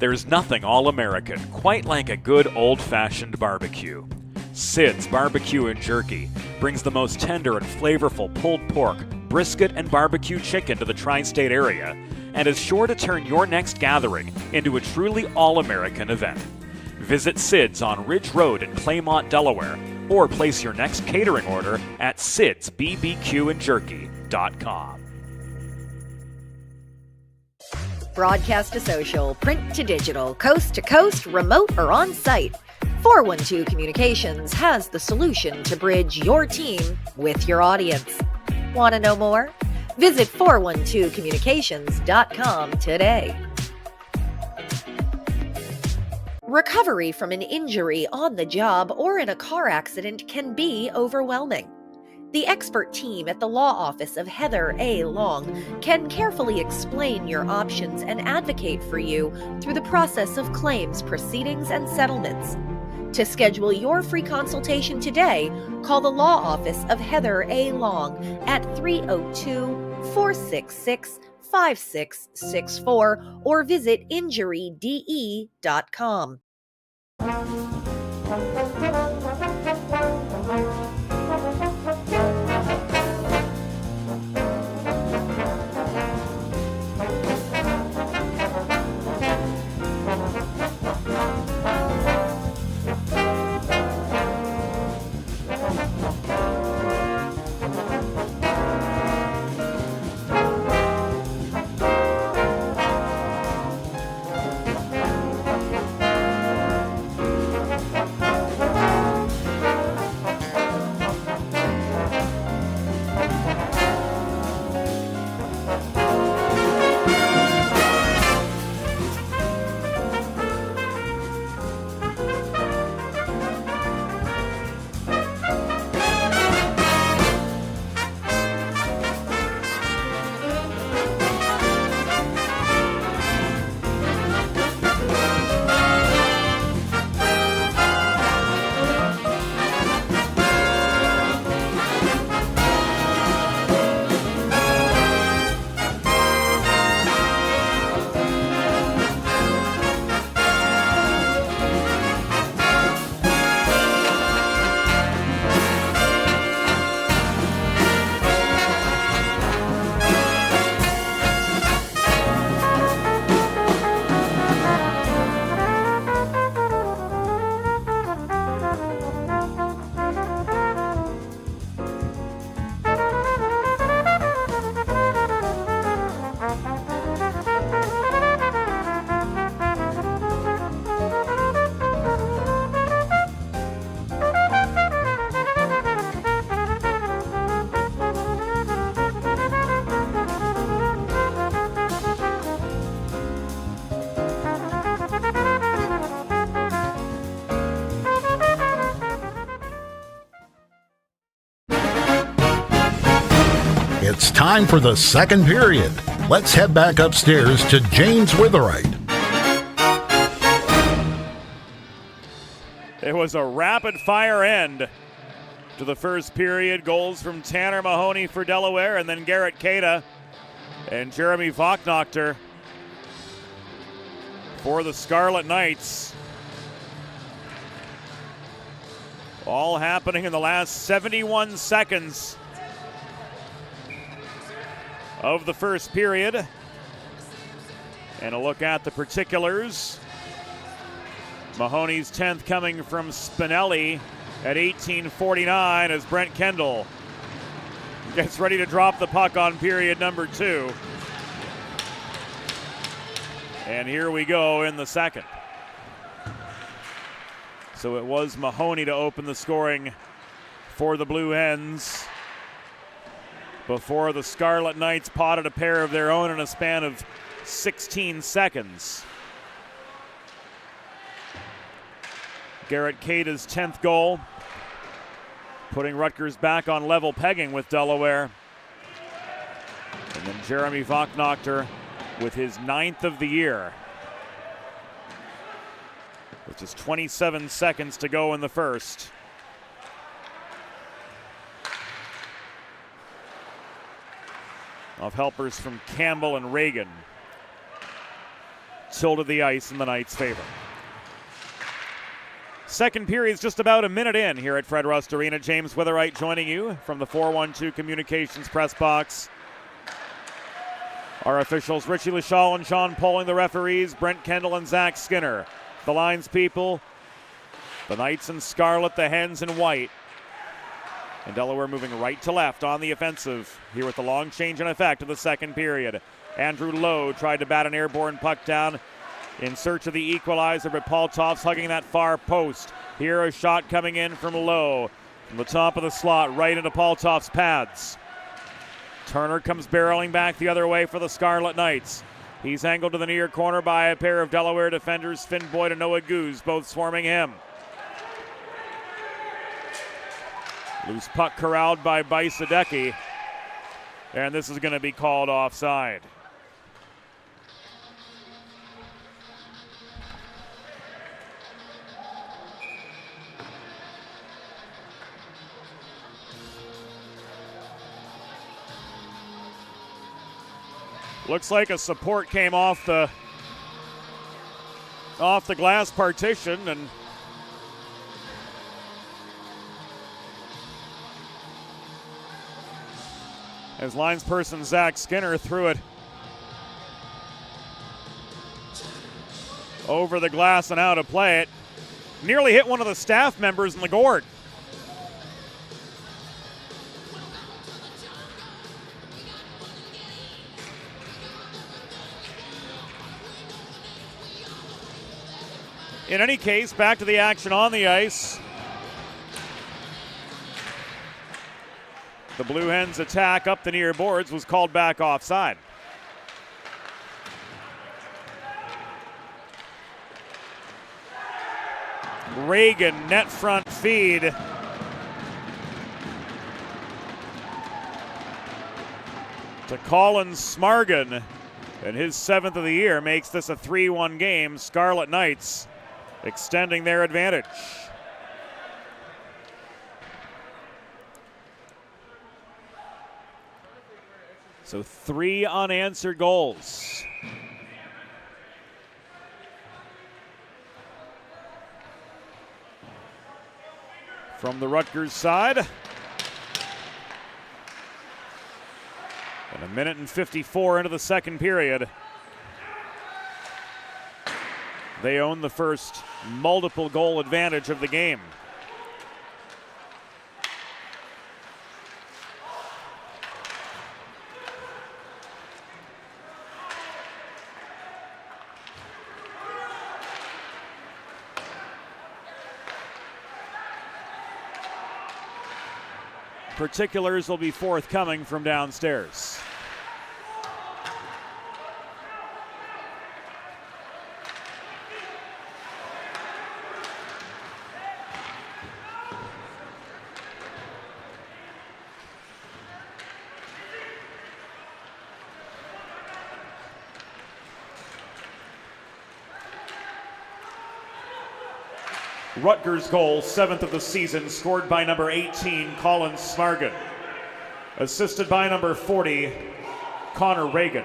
There's nothing all-American quite like a good old-fashioned barbecue. Sid's Barbecue and Jerky brings the most tender and flavorful pulled pork, brisket, and barbecue chicken to the tri-state area and is sure to turn your next gathering into a truly all-American event. Visit Sid's on Ridge Road in Claymont, Delaware, or place your next catering order at sidsbbqandjerky.com. Broadcast to social, print to digital, coast to coast, remote or on-site, 412 Communications has the solution to bridge your team with your audience. Want to know more? Visit 412communications.com today. Recovery from an injury on the job or in a car accident can be overwhelming. The expert team at the law office of Heather A. Long can carefully explain your options and advocate for you through the process of claims, proceedings, and settlements. To schedule your free consultation today, call the law office of Heather A. Long at 302-466-5664 or visit injuryde.com. It's time for the second period. Let's head back upstairs to James Witherite. It was a rapid-fire end to the first period. Goals from Tanner Mahoney for Delaware, and then Garrett Cada and Jeremy Vochnochter for the Scarlet Knights. All happening in the last 71 seconds of the first period. And a look at the particulars. Mahoney's 10th coming from Spinelli at 18:49 as Brent Kendall gets ready to drop the puck on period number 2. And here we go in the second. So it was Mahoney to open the scoring for the Blue Hens before the Scarlet Knights potted a pair of their own in a span of 16 seconds. Garrett Cada's 10th goal, putting Rutgers back on level pegging with Delaware. And then Jeremy Vochnochter with his 9th of the year, with just 27 seconds to go in the first. Off helpers from Campbell and Reagan. tilted the ice in the Knights' favor. Second period is just about a minute in here at Fred Rust Arena. James Witherite joining you from the 412 Communications press box. Our officials, Richie Lachal and Sean Poling, the referees, Brent Kendall and Zach Skinner. The lines people, the Knights in scarlet, the Hens in white. And Delaware moving right to left on the offensive here with the long change in effect of the second period. Andrew Lowe tried to bat an airborne puck down in search of the equalizer, but Paul Toff's hugging that far post. Here a shot coming in from Lowe from the top of the slot right into Paul Toff's pads. Turner comes barreling back the other way for the Scarlet Knights. He's angled to the near corner by a pair of Delaware defenders, Finn Boyd and Noah Goose, both swarming him. Loose puck corralled by Bajsadecki, and this is going to be called offside. Looks like a support came off the glass partition, and as linesperson Zach Skinner threw it over the glass and out of play. It nearly hit one of the staff members in the gourd. In any case, back to the action on the ice. The Blue Hens' attack up the near boards was called back offside. Reagan, net front feed. To Colin Smargan, and his 7th of the year makes this a 3-1 game. Scarlet Knights extending their advantage. So 3 unanswered goals. From the Rutgers side. And a minute and 54 into the second period. They own the first multiple goal advantage of the game. Particulars will be forthcoming from downstairs. Rutgers goal, 7th of the season, scored by number 18, Colin Smargan. Assisted by number 40, Connor Reagan.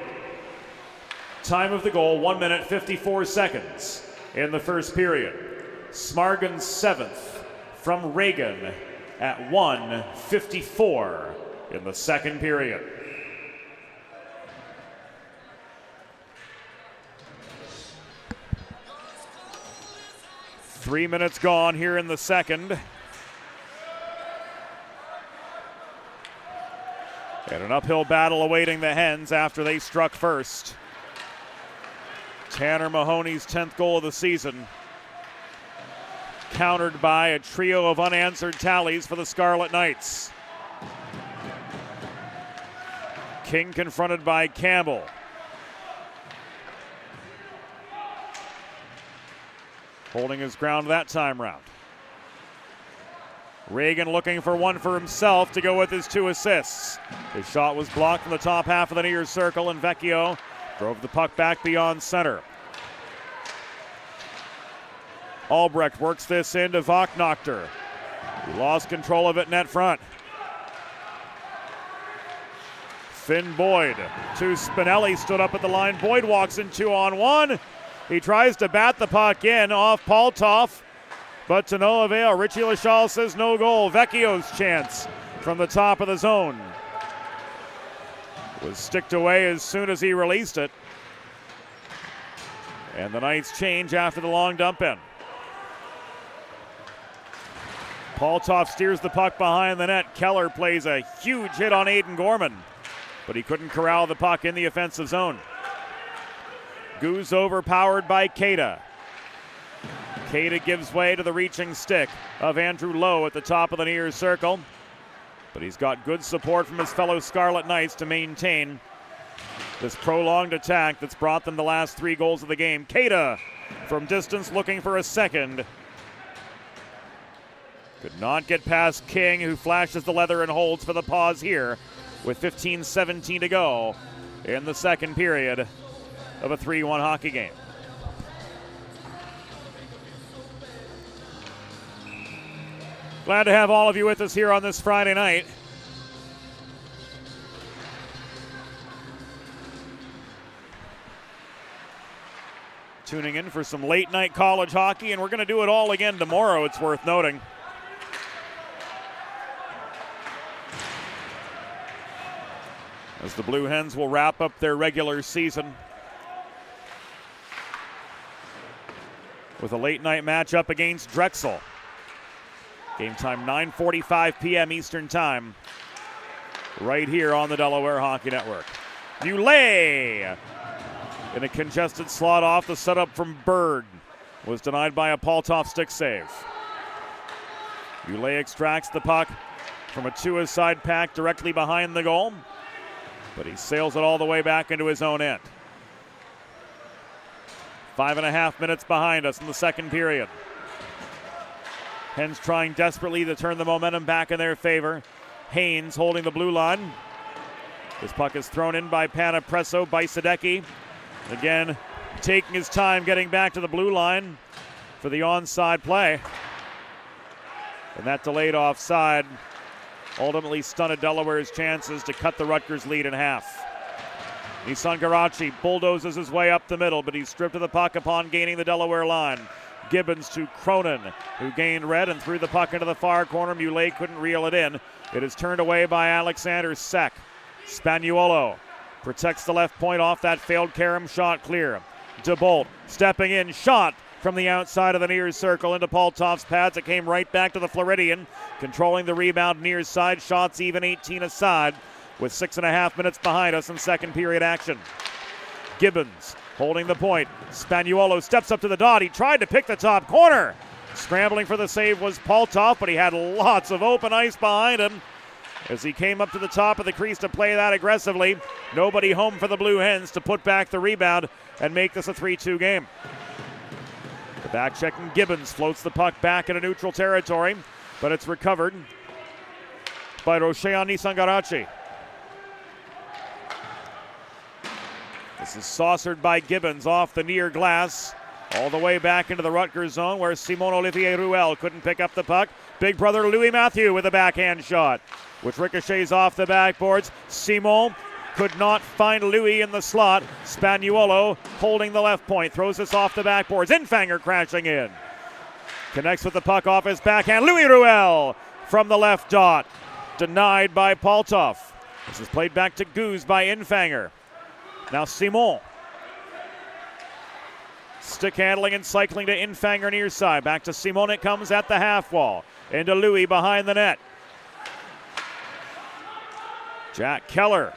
Time of the goal, 1 minute 54 seconds in the first period. Smargan's 7th from Reagan at 1:54 in the second period. Three minutes gone here in the second. And an uphill battle awaiting the Hens after they struck first. Tanner Mahoney's 10th goal of the season, countered by a trio of unanswered tallies for the Scarlet Knights. King confronted by Campbell. Holding his ground that time round. Reagan looking for one for himself to go with his 2 assists. His shot was blocked from the top half of the near circle, and Vecchio drove the puck back beyond center. Albrecht works this into Vachnachter. He lost control of it net front. Finn Boyd to Spinelli, stood up at the line. Boyd walks in 2-on-1. He tries to bat the puck in off Paltoff, but to no avail. Richie Lachal says no goal. Vecchio's chance from the top of the zone was sticked away as soon as he released it. And the Knights change after the long dump in. Paltoff steers the puck behind the net. Keller plays a huge hit on Aiden Gorman, but he couldn't corral the puck in the offensive zone. Goose overpowered by Keita. Keita gives way to the reaching stick of Andrew Lowe at the top of the near circle, but he's got good support from his fellow Scarlet Knights to maintain this prolonged attack that's brought them the last 3 goals of the game. Keita from distance looking for a second. Could not get past King, who flashes the leather and holds for the pause here with 15-17 to go in the second period of a 3-1 hockey game. Glad to have all of you with us here on this Friday night. Tuning in for some late night college hockey, and we're going to do it all again tomorrow, it's worth noting. As the Blue Hens will wrap up their regular season with a late night matchup against Drexel. Game time 9:45 p.m. Eastern Time, right here on the Delaware Hockey Network. Muley in a congested slot off the setup from Berg was denied by a Paltoff stick save. Muley extracts the puck from a two-a-side pack directly behind the goal, but he sails it all the way back into his own end. 5.5 minutes behind us in the second period. Hens trying desperately to turn the momentum back in their favor. Haynes holding the blue line. This puck is thrown in by Panapresso by Sadecki. Again, taking his time getting back to the blue line for the onside play. And that delayed offside ultimately stunted Delaware's chances to cut the Rutgers lead in half. Nissan Garachi bulldozes his way up the middle, but he's stripped of the puck upon gaining the Delaware line. Gibbons to Cronin, who gained red and threw the puck into the far corner. Muley couldn't reel it in. It is turned away by Alexander Sek. Spagnuolo protects the left point off that failed Karam shot clear. DeBolt stepping in, shot from the outside of the near circle into Paltoff's pads. It came right back to the Floridian, controlling the rebound near side. Shots even 18 aside with 6.5 minutes behind us in second period action. Gibbons holding the point. Spagnuolo steps up to the dot. He tried to pick the top corner. Scrambling for the save was Paltoff, but he had lots of open ice behind him as he came up to the top of the crease to play that aggressively. Nobody home for the Blue Hens to put back the rebound and make this a 3-2 game. The back checking Gibbons floats the puck back into neutral territory, but it's recovered by Roshan Nisangarachi. This is saucered by Gibbons off the near glass, all the way back into the Rutgers zone where Simon Olivier Ruel couldn't pick up the puck. Big brother Louis Mathieu with a backhand shot, which ricochets off the backboards. Simon could not find Louis in the slot. Spagnuolo holding the left point, throws this off the backboards. Infanger crashing in. Connects with the puck off his backhand. Louis Ruel from the left dot. Denied by Paltoff. This is played back to Goose by Infanger. Now Simon. Stick handling and cycling to Infanger near side. Back to Simon it comes at the half wall. Into Louis behind the net. Jack Keller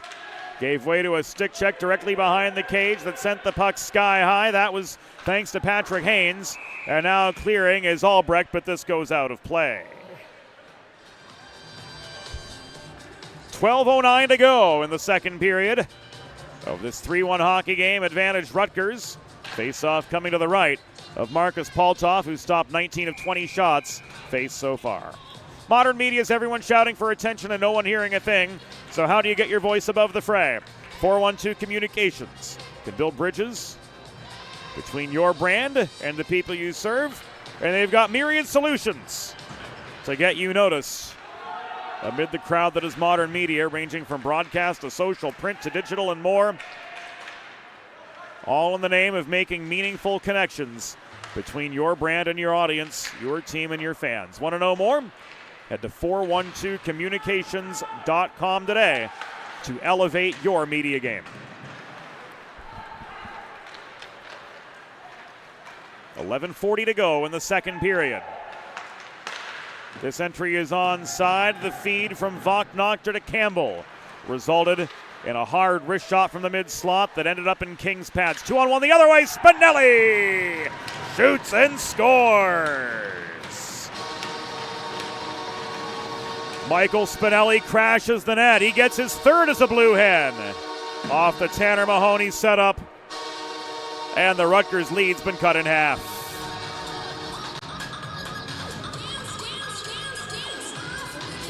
gave way to a stick check directly behind the cage that sent the puck sky high. That was thanks to Patrick Haynes. And now clearing is Albrecht, but this goes out of play. 12:09 to go in the second period of this 3-1 hockey game. Advantage Rutgers. Face-off coming to the right of Marcus Paltoff, who stopped 19 of 20 shots faced so far. Modern media is everyone shouting for attention and no one hearing a thing. So how do you get your voice above the fray? 412 Communications can build bridges between your brand and the people you serve, and they've got myriad solutions to get you noticed amid the crowd that is modern media, ranging from broadcast to social, print to digital, and more. All in the name of making meaningful connections between your brand and your audience, your team and your fans. Want to know more? Head to 412communications.com today to elevate your media game. 11:40 to go in the second period. This entry is onside. The feed from Vachnachter to Campbell resulted in a hard wrist shot from the mid-slot that ended up in King's pads. 2-on-1 the other way. Spinelli shoots and scores. Michael Spinelli crashes the net. He gets his third as a Blue Hen off the Tanner Mahoney setup. And the Rutgers lead's been cut in half.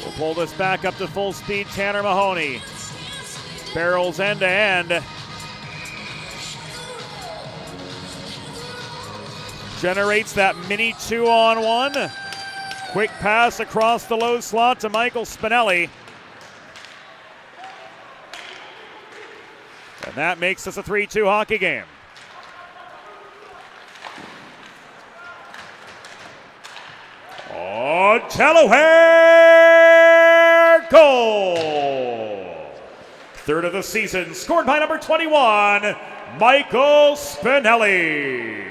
We'll pull this back up to full speed. Tanner Mahoney barrels end to end. Generates that mini 2-on-1. Quick pass across the low slot to Michael Spinelli. And that makes this a 3-2 hockey game. Oh, Delaware goal! Third of the season, scored by number 21, Michael Spinelli.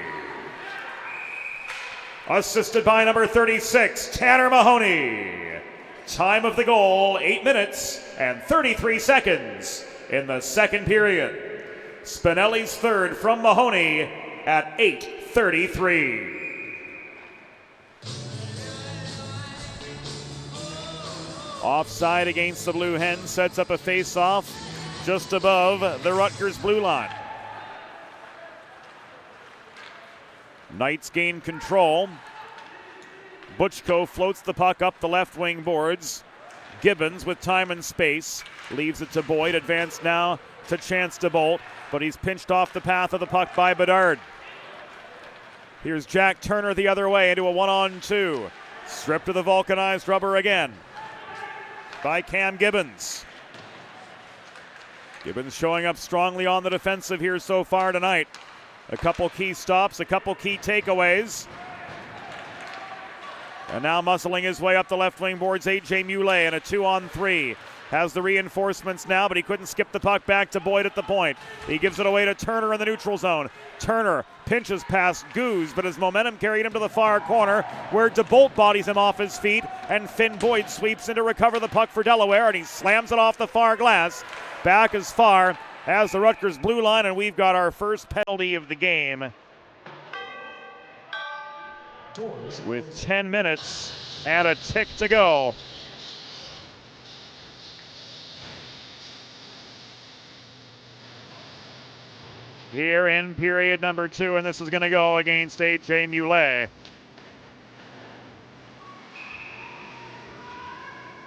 Assisted by number 36, Tanner Mahoney. Time of the goal, 8 minutes and 33 seconds in the second period. Spinelli's third from Mahoney at 8:33. Offside against the Blue Hens, sets up a face-off just above the Rutgers blue line. Knights gain control. Butchko floats the puck up the left wing boards. Gibbons with time and space leaves it to Boyd. Advanced now to Chance DeBolt, but he's pinched off the path of the puck by Bedard. Here's Jack Turner the other way into a 1-on-2. Stripped to the vulcanized rubber again by Cam Gibbons. Gibbons showing up strongly on the defensive here so far tonight. A couple key stops, a couple key takeaways. And now muscling his way up the left wing boards, A.J. Muley in a 2-on-3. Has the reinforcements now, but he couldn't skip the puck back to Boyd at the point. He gives it away to Turner in the neutral zone. Turner pinches past Goose, but his momentum carried him to the far corner where DeBolt bodies him off his feet, and Finn Boyd sweeps in to recover the puck for Delaware, and he slams it off the far glass. Back as far as the Rutgers blue line, and we've got our first penalty of the game with 10 minutes and a tick to go. Here in period number 2, and this is going to go against A.J. Muley.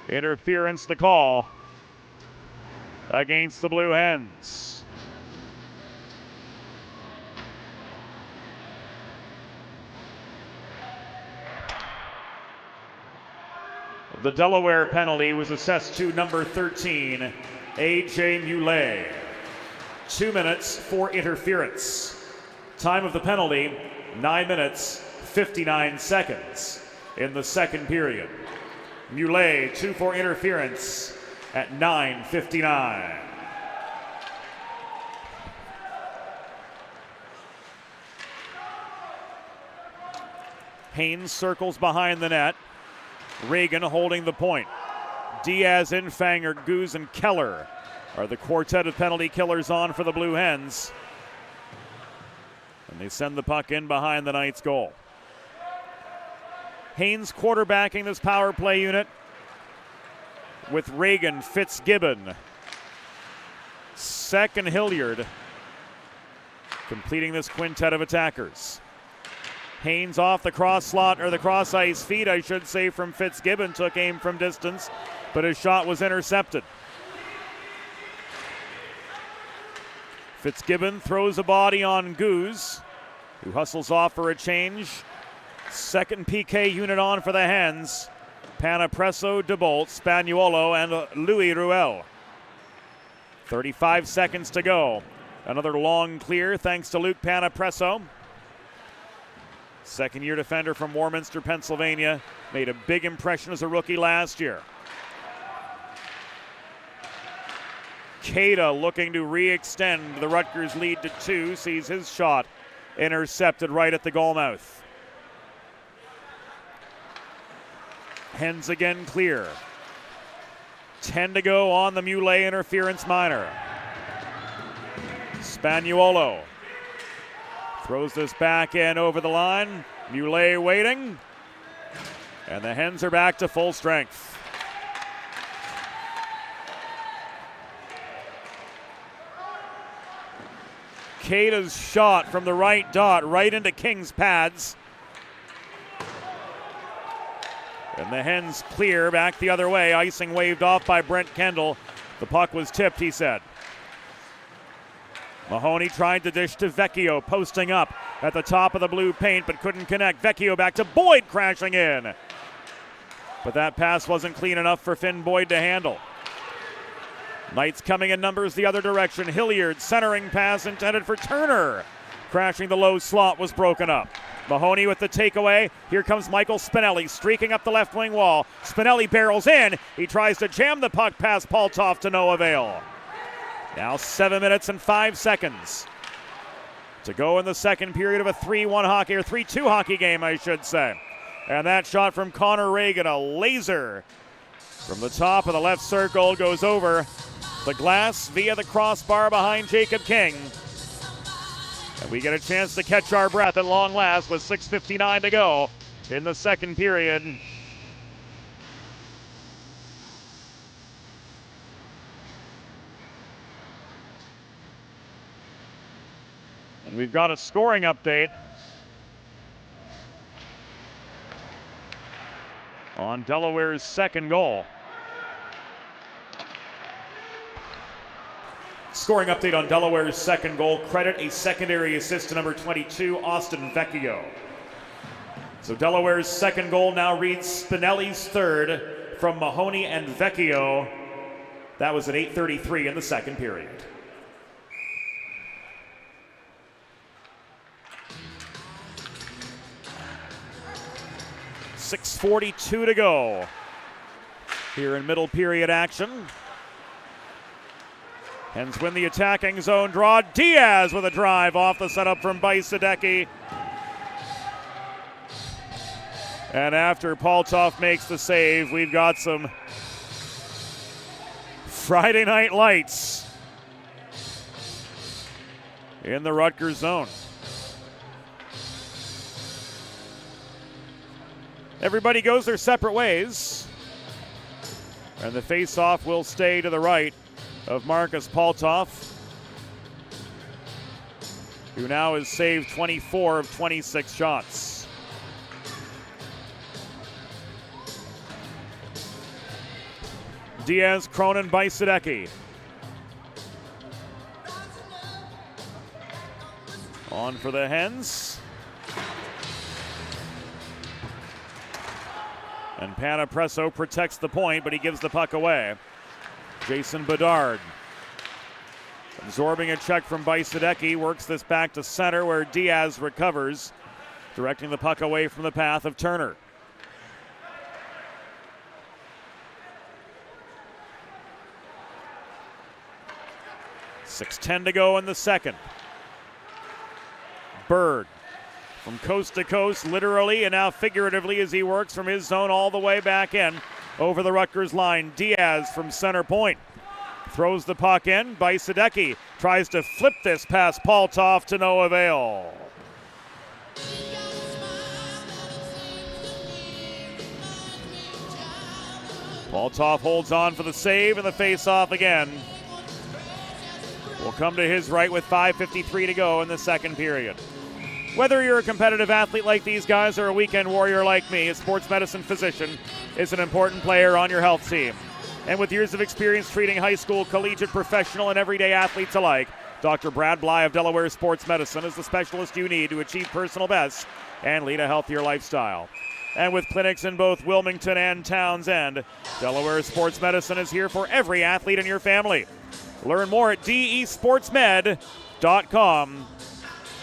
Interference to call against the Blue Hens. The Delaware penalty was assessed to number 13, A.J. Muley. 2 minutes for interference. Time of the penalty, 9 minutes, 59 seconds in the second period. Muley, 2 for interference at 9:59. Haynes circles behind the net. Reagan holding the point. Diaz, Infanger, Goose, and Keller are the quartet of penalty killers on for the Blue Hens. And they send the puck in behind the Knights' goal. Haynes quarterbacking this power play unit with Reagan, Fitzgibbon, Seck, and Hilliard completing this quintet of attackers. Haynes off the cross slot, or the cross ice feed, I should say, from Fitzgibbon, took aim from distance, but his shot was intercepted. Fitzgibbon throws a body on Goose, who hustles off for a change. Second PK unit on for the Hens. Panapresso, DeBolt, Spagnuolo, and Louis Ruel. 35 seconds to go Another long clear thanks to Luke Panapresso. Second-year defender from Warminster, Pennsylvania. Made a big impression as a rookie last year. Cada looking to re-extend the Rutgers lead to 2. Sees his shot intercepted right at the goal mouth. Hens again clear. 10 to go on the Muley interference minor. Spagnuolo throws this back in over the line. Muley waiting. And the Hens are back to full strength. Cada's shot from the right dot right into King's pads. And the Hens clear back the other way. Icing waved off by Brent Kendall. The puck was tipped, he said. Mahoney tried to dish to Vecchio, posting up at the top of the blue paint, but couldn't connect. Vecchio back to Boyd, crashing in. But that pass wasn't clean enough for Finn Boyd to handle. Knights coming in numbers the other direction. Hilliard, centering pass intended for Turner. Crashing the low slot was broken up. Mahoney with the takeaway. Here comes Michael Spinelli streaking up the left wing wall. Spinelli barrels in. He tries to jam the puck past Paltov to no avail. Now 7 minutes and 5 seconds to go in the second period of a 3-1 hockey, or 3-2 hockey game, I should say. And that shot from Connor Reagan, a laser from the top of the left circle, goes over the glass via the crossbar behind Jacob King. And we get a chance to catch our breath at long last with 6:59 to go in the second period. And we've got a scoring update on Delaware's second goal. Scoring update on Delaware's second goal. Credit a secondary assist to number 22, Austin Vecchio. So Delaware's second goal now reads Spinelli's third from Mahoney and Vecchio. That was at 8:33 in the second period. .6:42 to go here in middle period action. Hens win the attacking zone draw. Diaz with a drive off the setup from Bajsadecki. And after Paltov makes the save, we've got some Friday night lights in the Rutgers zone. Everybody goes their separate ways. And the face-off will stay to the right of Marcus Paltov, who now has saved 24 of 26 shots. Diaz, Cronin, Bajsadecki. On for the Hens. And Panapresso protects the point, but he gives the puck away. Jason Bedard absorbing a check from Bajsadecki, works this back to center where Diaz recovers, directing the puck away from the path of Turner. .6:10 to go in the second. Bird from coast to coast, literally and now figuratively, as he works from his zone all the way back in over the Rutgers line. Diaz from center point throws the puck in. Bajsadecki tries to flip this past Paltov to no avail. Paltov holds on for the save, and the face-off again will come to his right with 5:53 to go in the second period. Whether you're a competitive athlete like these guys or a weekend warrior like me, a sports medicine physician is an important player on your health team. And with years of experience treating high school, collegiate, professional, and everyday athletes alike, Dr. Brad Bly of Delaware Sports Medicine is the specialist you need to achieve personal best and lead a healthier lifestyle. And with clinics in both Wilmington and Townsend, Delaware Sports Medicine is here for every athlete in your family. Learn more at desportsmed.com. Delaware.com,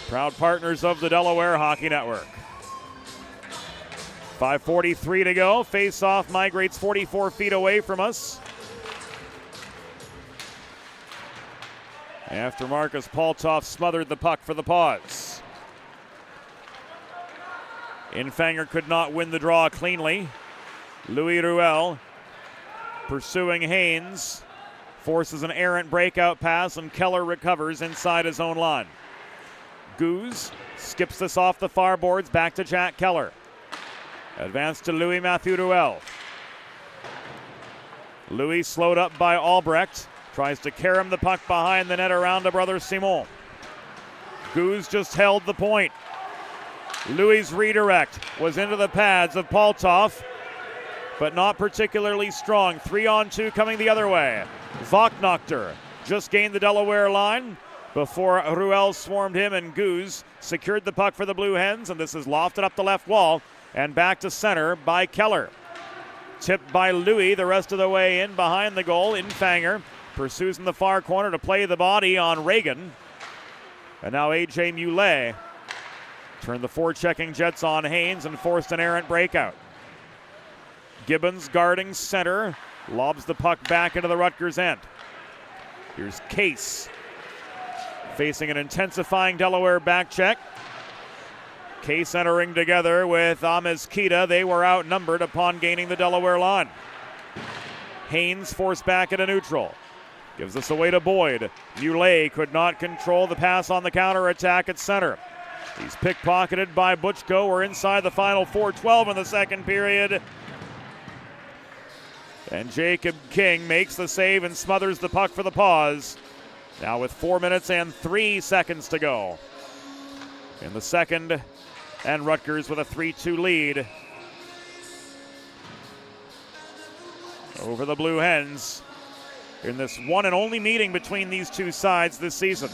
proud partners of the Delaware Hockey Network. 5:43 to go. Face-off migrates 44 feet away from us. After Marcus Paltoff smothered the puck for the Paws. Infanger could not win the draw cleanly. Louis Ruel pursuing Haynes. Forces an errant breakout pass, and Keller recovers inside his own line. Goose skips this off the far boards, back to Jack Keller. Advance to Louis Mathieu Ruel. Louis slowed up by Albrecht. Tries to carom the puck behind the net around to brother Simon. Goose just held the point. Louis' redirect was into the pads of Paltoff, but not particularly strong. 3-on-2 coming the other way. Voknokter just gained the Delaware line before Ruel swarmed him, and Goose secured the puck for the Blue Hens, and this is lofted up the left wall and back to center by Keller. Tipped by Louis the rest of the way in behind the goal. Infanger pursues in the far corner to play the body on Reagan. And now A.J. Muley turned the forechecking Jets on Haynes and forced an errant breakout. Gibbons guarding center, lobs the puck back into the Rutgers end. Here's Case facing an intensifying Delaware back check. Case entering together with Amezquita. They were outnumbered upon gaining the Delaware line. Haynes forced back into neutral. Gives this away to Boyd. Muley could not control the pass on the counterattack at center. He's pickpocketed by Butchko. We're inside the final 4:12 in the second period. And Jacob King makes the save and smothers the puck for the Paws. Now with 4 minutes and 3 seconds to go in the second, and Rutgers with a 3-2 lead over the Blue Hens in this one and only meeting between these two sides this season.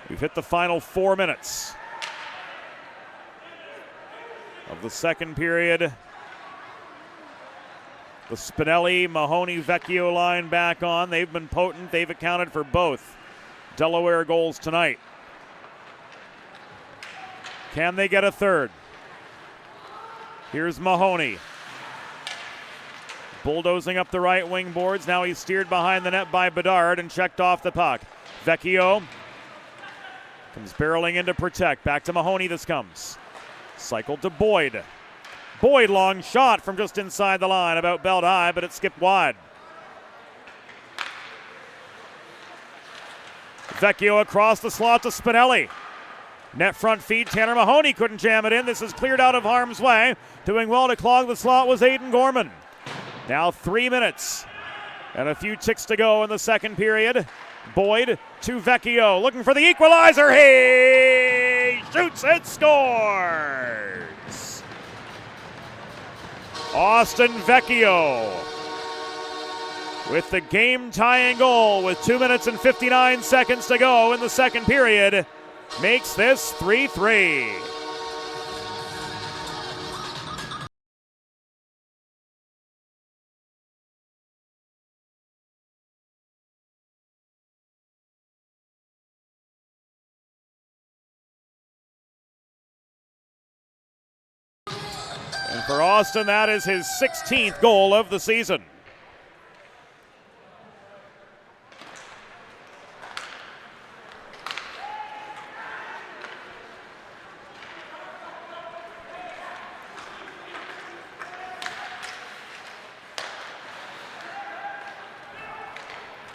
We've hit the final 4 minutes of the second period. The Spinelli, Mahoney, Vecchio line back on. They've been potent. They've accounted for both Delaware goals tonight. Can they get a third? Here's Mahoney. Bulldozing up the right wing boards. Now he's steered behind the net by Bedard and checked off the puck. Vecchio comes barreling in to protect. Back to Mahoney this comes. Cycled to Boyd. Boyd, long shot from just inside the line, about belt high, but it skipped wide. Vecchio across the slot to Spinelli. Net front feed, Tanner Mahoney couldn't jam it in. This is cleared out of harm's way. Doing well to clog the slot was Aiden Gorman. Now 3 minutes and a few ticks to go in the second period. Boyd to Vecchio, looking for the equalizer. He shoots and scores! Austin Vecchio with the game-tying goal with 2 minutes and 59 seconds to go in the second period makes this 3-3. And for Austin, that is his 16th goal of the season.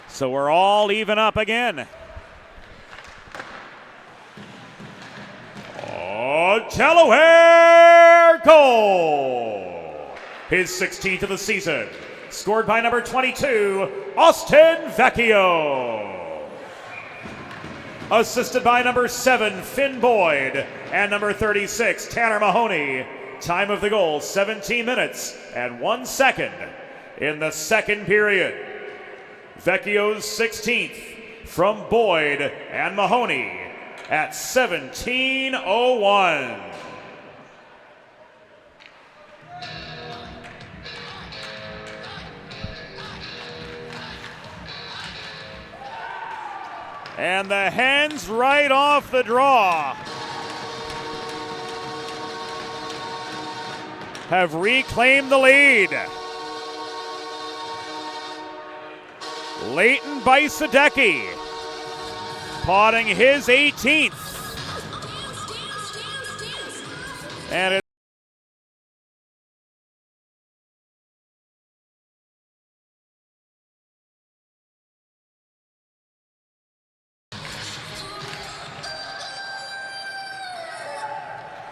So we're all even up again. Oh, Delaware goal! His 16th of the season. Scored by number 22, Austin Vecchio. Assisted by number 7, Finn Boyd. And number 36, Tanner Mahoney. Time of the goal, 17 minutes and 1 second in the second period. Vecchio's 16th from Boyd and Mahoney at 17:01. And the Hens right off the draw have reclaimed the lead. Leighton Bajsadecki potting his 18th. And it's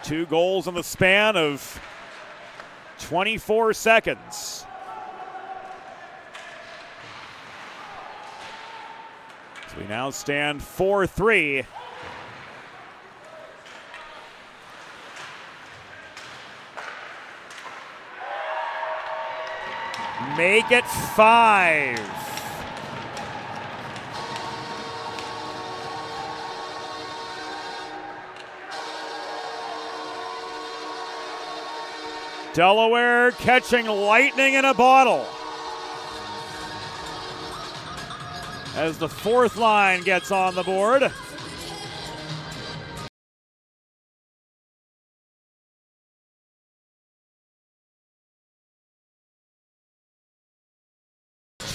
two goals in the span of 24 seconds. So we now stand 4-3. Make it 5. Delaware catching lightning in a bottle as the fourth line gets on the board.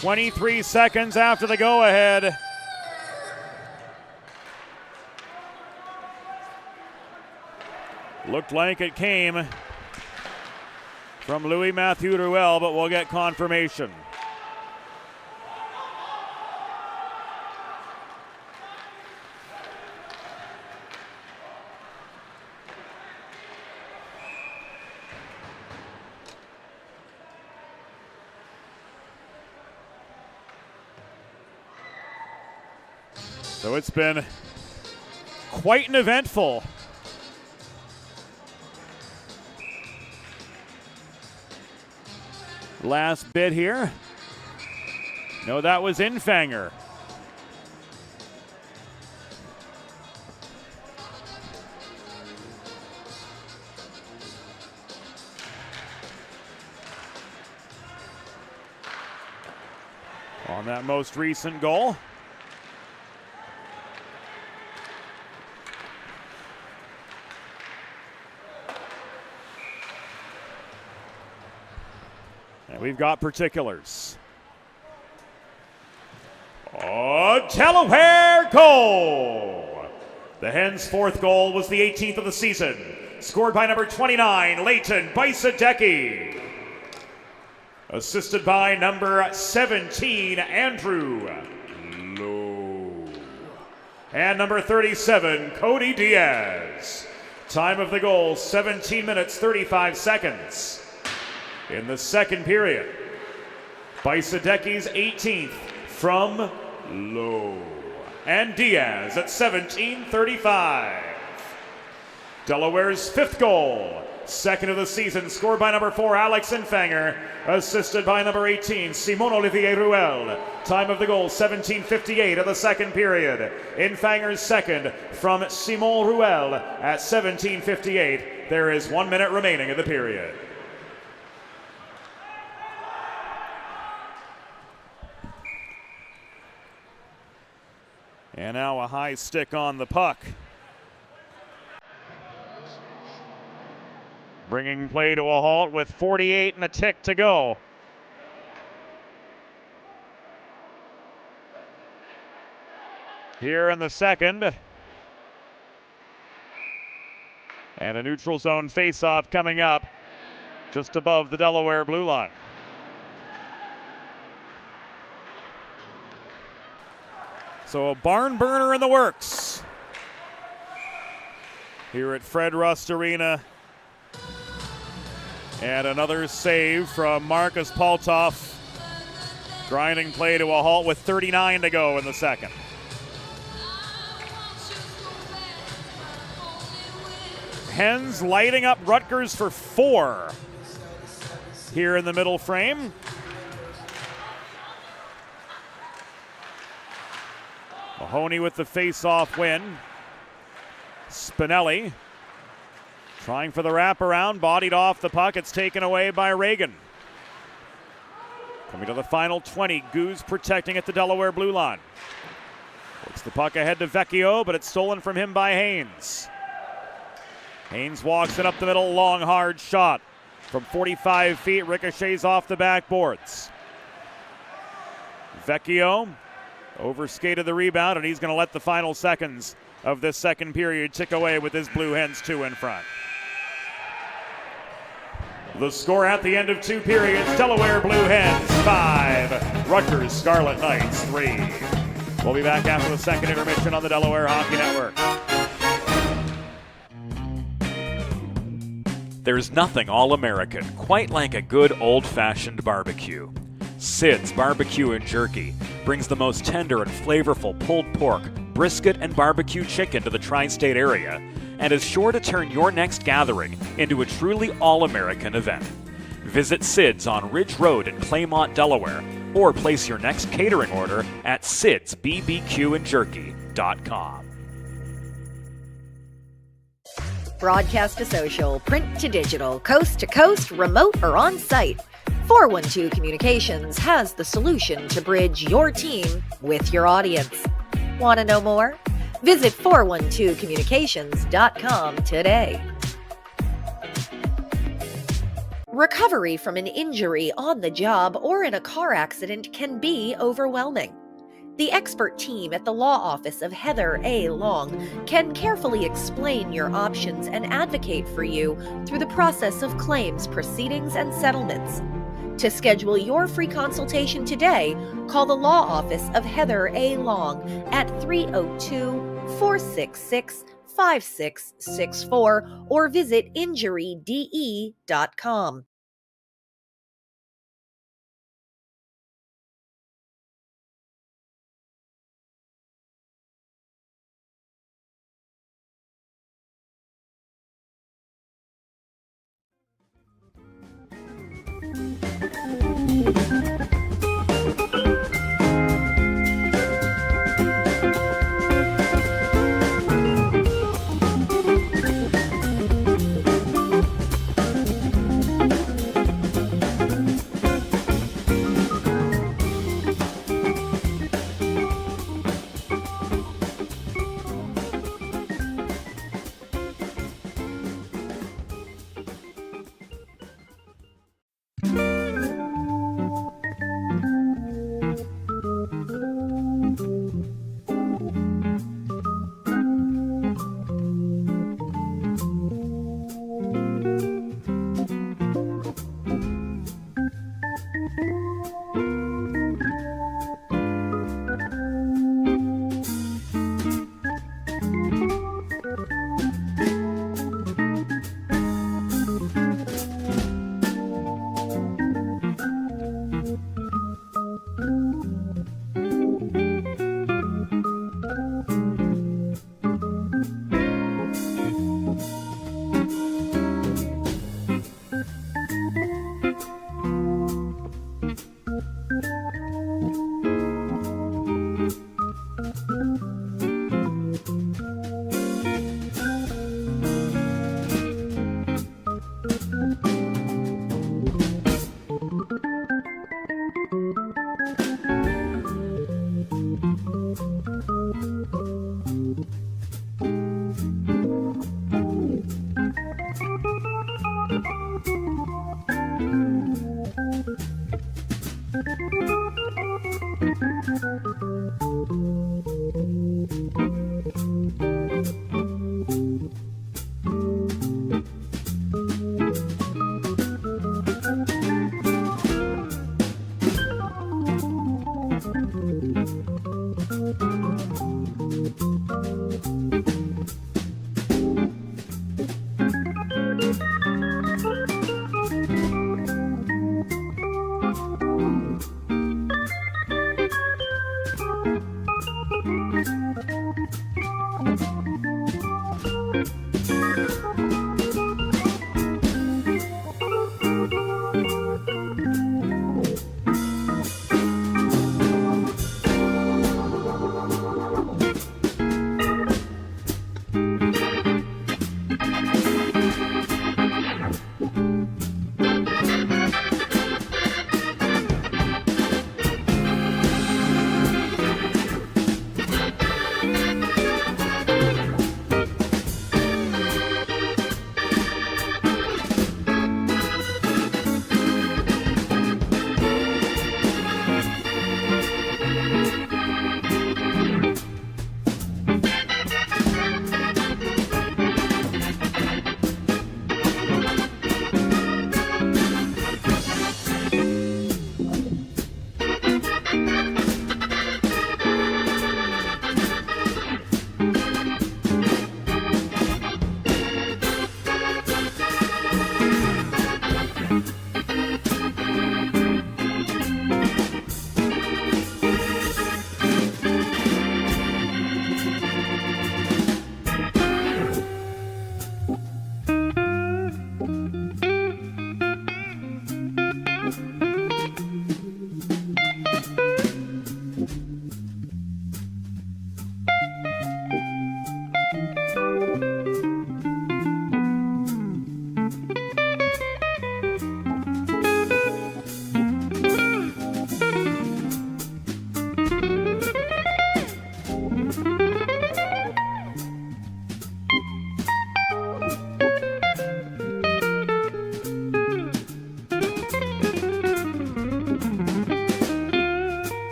"23 seconds after the go-ahead. Looked like it came from Louis-Mathieu Ruel, but we'll get confirmation. So it's been quite an eventful last bit here. No, that was Infanger. On that most recent goal. And we've got particulars. Delaware goal! The Hens' fourth goal was the 18th of the season, scored by number 29, Leighton Bajsadecki. Assisted by number 17, Andrew Lowe. And number 37, Cody Diaz. Time of the goal, 17 minutes, 35 seconds. In the second period, Bajsadecki's 18th from Lowe. And Diaz at 17:35. Delaware's fifth goal, second of the season, scored by number 4, Alex Infanger, assisted by number 18, Simon Olivier Ruel. Time of the goal, 17:58 of the second period. Infanger's second from Simon Ruel at 17:58. There is 1 minute remaining in the period. And now a high stick on the puck. Bringing play to a halt with 48 and a tick to go. Here in the second. And a neutral zone faceoff coming up just above the Delaware blue line. So a barn burner in the works here at Fred Rust Arena. And another save from Marcus Paltoff, grinding play to a halt with 39 to go in the second. Hens lighting up Rutgers for 4 here in the middle frame. Mahoney with the face-off win. Spinelli trying for the wraparound, bodied off the puck. It's taken away by Reagan. Coming to the final 20, Goose protecting at the Delaware blue line. Kicks the puck ahead to Vecchio, but it's stolen from him by Haynes. Haynes walks it up the middle, long, hard shot. From 45 feet, ricochets off the backboards. Vecchio overskated the rebound, and he's going to let the final seconds of this second period tick away with his Blue Hens 2 in front. The score at the end of 2 periods, Delaware Blue Hens 5, Rutgers Scarlet Knights 3. We'll be back after the second intermission on the Delaware Hockey Network. There's nothing all-American quite like a good old-fashioned barbecue. Sid's Barbecue and Jerky brings the most tender and flavorful pulled pork, brisket, and barbecue chicken to the tri-state area and is sure to turn your next gathering into a truly all-American event. Visit Sid's on Ridge Road in Claymont, Delaware, or place your next catering order at sidsbbqandjerky.com. Broadcast to social, print to digital, coast to coast, remote or on-site. 412 Communications has the solution to bridge your team with your audience. Want to know more? Visit 412communications.com today. Recovery from an injury on the job or in a car accident can be overwhelming. The expert team at the law office of Heather A. Long can carefully explain your options and advocate for you through the process of claims, proceedings, and settlements. To schedule your free consultation today, call the law office of Heather A. Long at 302-466-5664 or visit injuryde.com.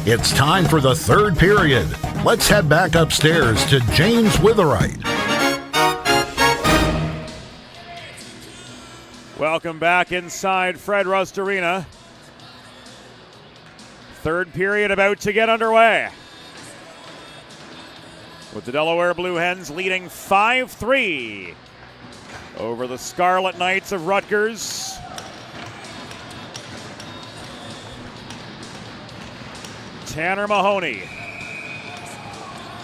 It's time for the third period. Let's head back upstairs to James Witherite. Welcome back inside Fred Rust Arena. Third period about to get underway, with the Delaware Blue Hens leading 5-3 over the Scarlet Knights of Rutgers. Tanner Mahoney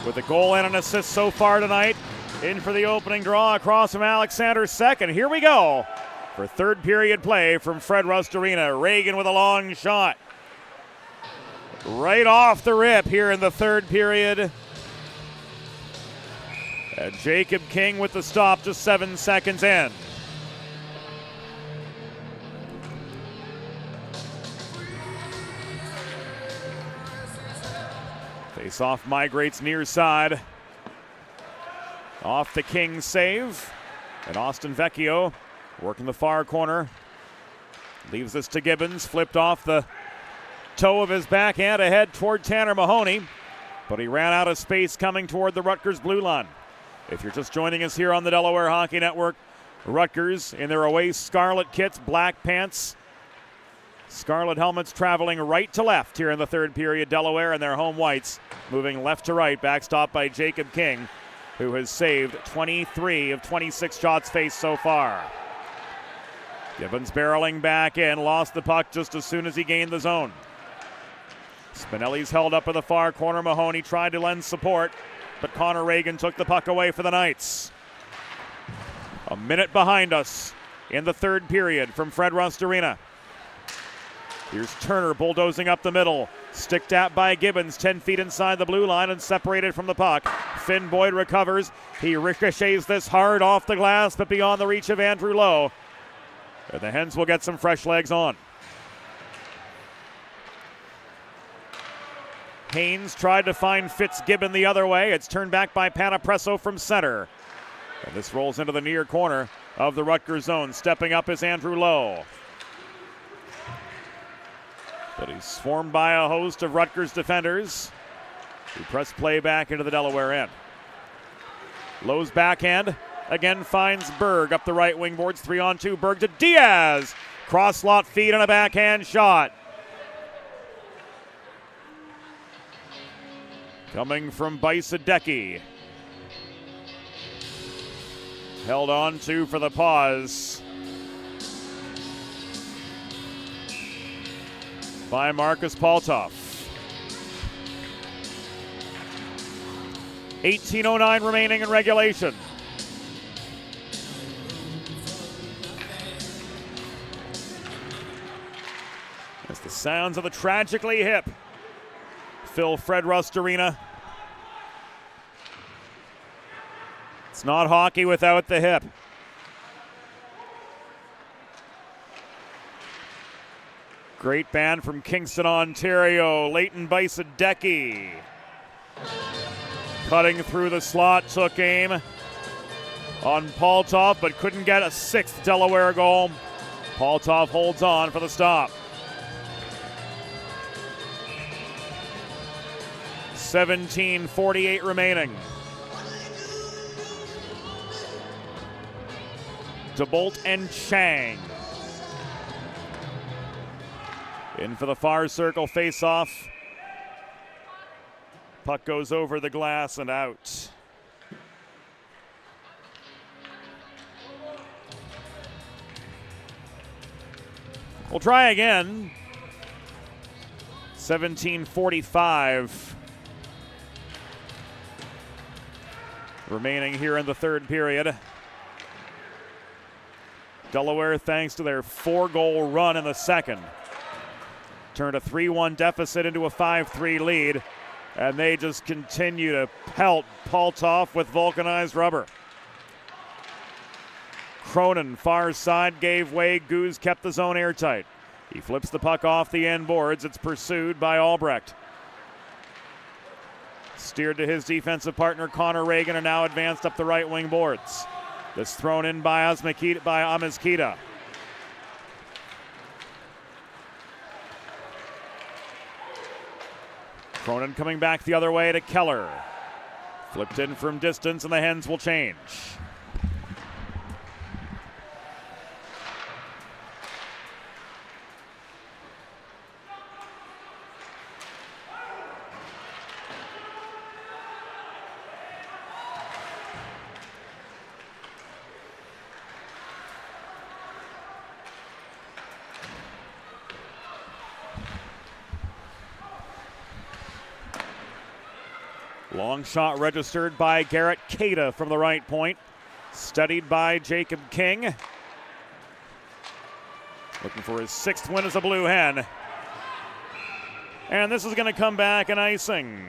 with a goal and an assist so far tonight. In for the opening draw across from Alexander's second. Here we go for third period play from Fred Rust Arena. Reagan with a long shot. Right off the rip here in the third period. And Jacob King with the stop just 7 seconds in. Face-off migrates near side. Off the King save. And Austin Vecchio working the far corner. Leaves this to Gibbons. Flipped off the toe of his backhand ahead toward Tanner Mahoney. But he ran out of space coming toward the Rutgers blue line. If you're just joining us here on the Delaware Hockey Network, Rutgers in their away scarlet kits, black pants, scarlet helmets traveling right to left here in the third period. Delaware and their home whites moving left to right, backstop by Jacob King, who has saved 23 of 26 shots faced so far. Gibbons barreling back in, lost the puck just as soon as he gained the zone. Spinelli's held up in the far corner. Mahoney tried to lend support, but Connor Reagan took the puck away for the Knights. A minute behind us in the third period from Fred Rust Arena. Here's Turner bulldozing up the middle. Sticked at by Gibbons, 10 feet inside the blue line and separated from the puck. Finn Boyd recovers. He ricochets this hard off the glass, but beyond the reach of Andrew Lowe. And the Hens will get some fresh legs on. Haynes tried to find Fitzgibbon the other way. It's turned back by Panapresso from center. And this rolls into the near corner of the Rutgers zone. Stepping up is Andrew Lowe. But he's swarmed by a host of Rutgers defenders who press play back into the Delaware end. Lowe's backhand again finds Berg up the right wing boards. 3-on-2. Berg to Diaz. Cross slot feed and a backhand shot. Coming from Bajsadecki. Held on to for the pause by Marcus Paltoff. 18:09 remaining in regulation. As the sounds of the tragically hip fill Fred Rust Arena. It's not hockey without the hip. Great band from Kingston, Ontario. Leighton Bajsadecki Cutting through the slot, took aim on Paltov, but couldn't get a sixth Delaware goal. Paltov holds on for the stop. 17:48 remaining. DeBolt and Chang. In for the far circle face-off. Puck goes over the glass and out. We'll try again. 17:45 remaining here in the third period. Delaware, thanks to their 4-goal run in the second, turned a 3-1 deficit into a 5-3 lead, and they just continue to pelt Paltov with vulcanized rubber. Cronin, far side, gave way. Goose kept the zone airtight. He flips the puck off the end boards. It's pursued by Albrecht. Steered to his defensive partner, Connor Reagan, and now advanced up the right wing boards. This thrown in by Amezquita. Cronin coming back the other way to Keller. Flipped in from distance, and the Hens will change. Long shot registered by Garrett Cada from the right point. Studied by Jacob King. Looking for his 6th win as a Blue Hen. And this is going to come back an icing.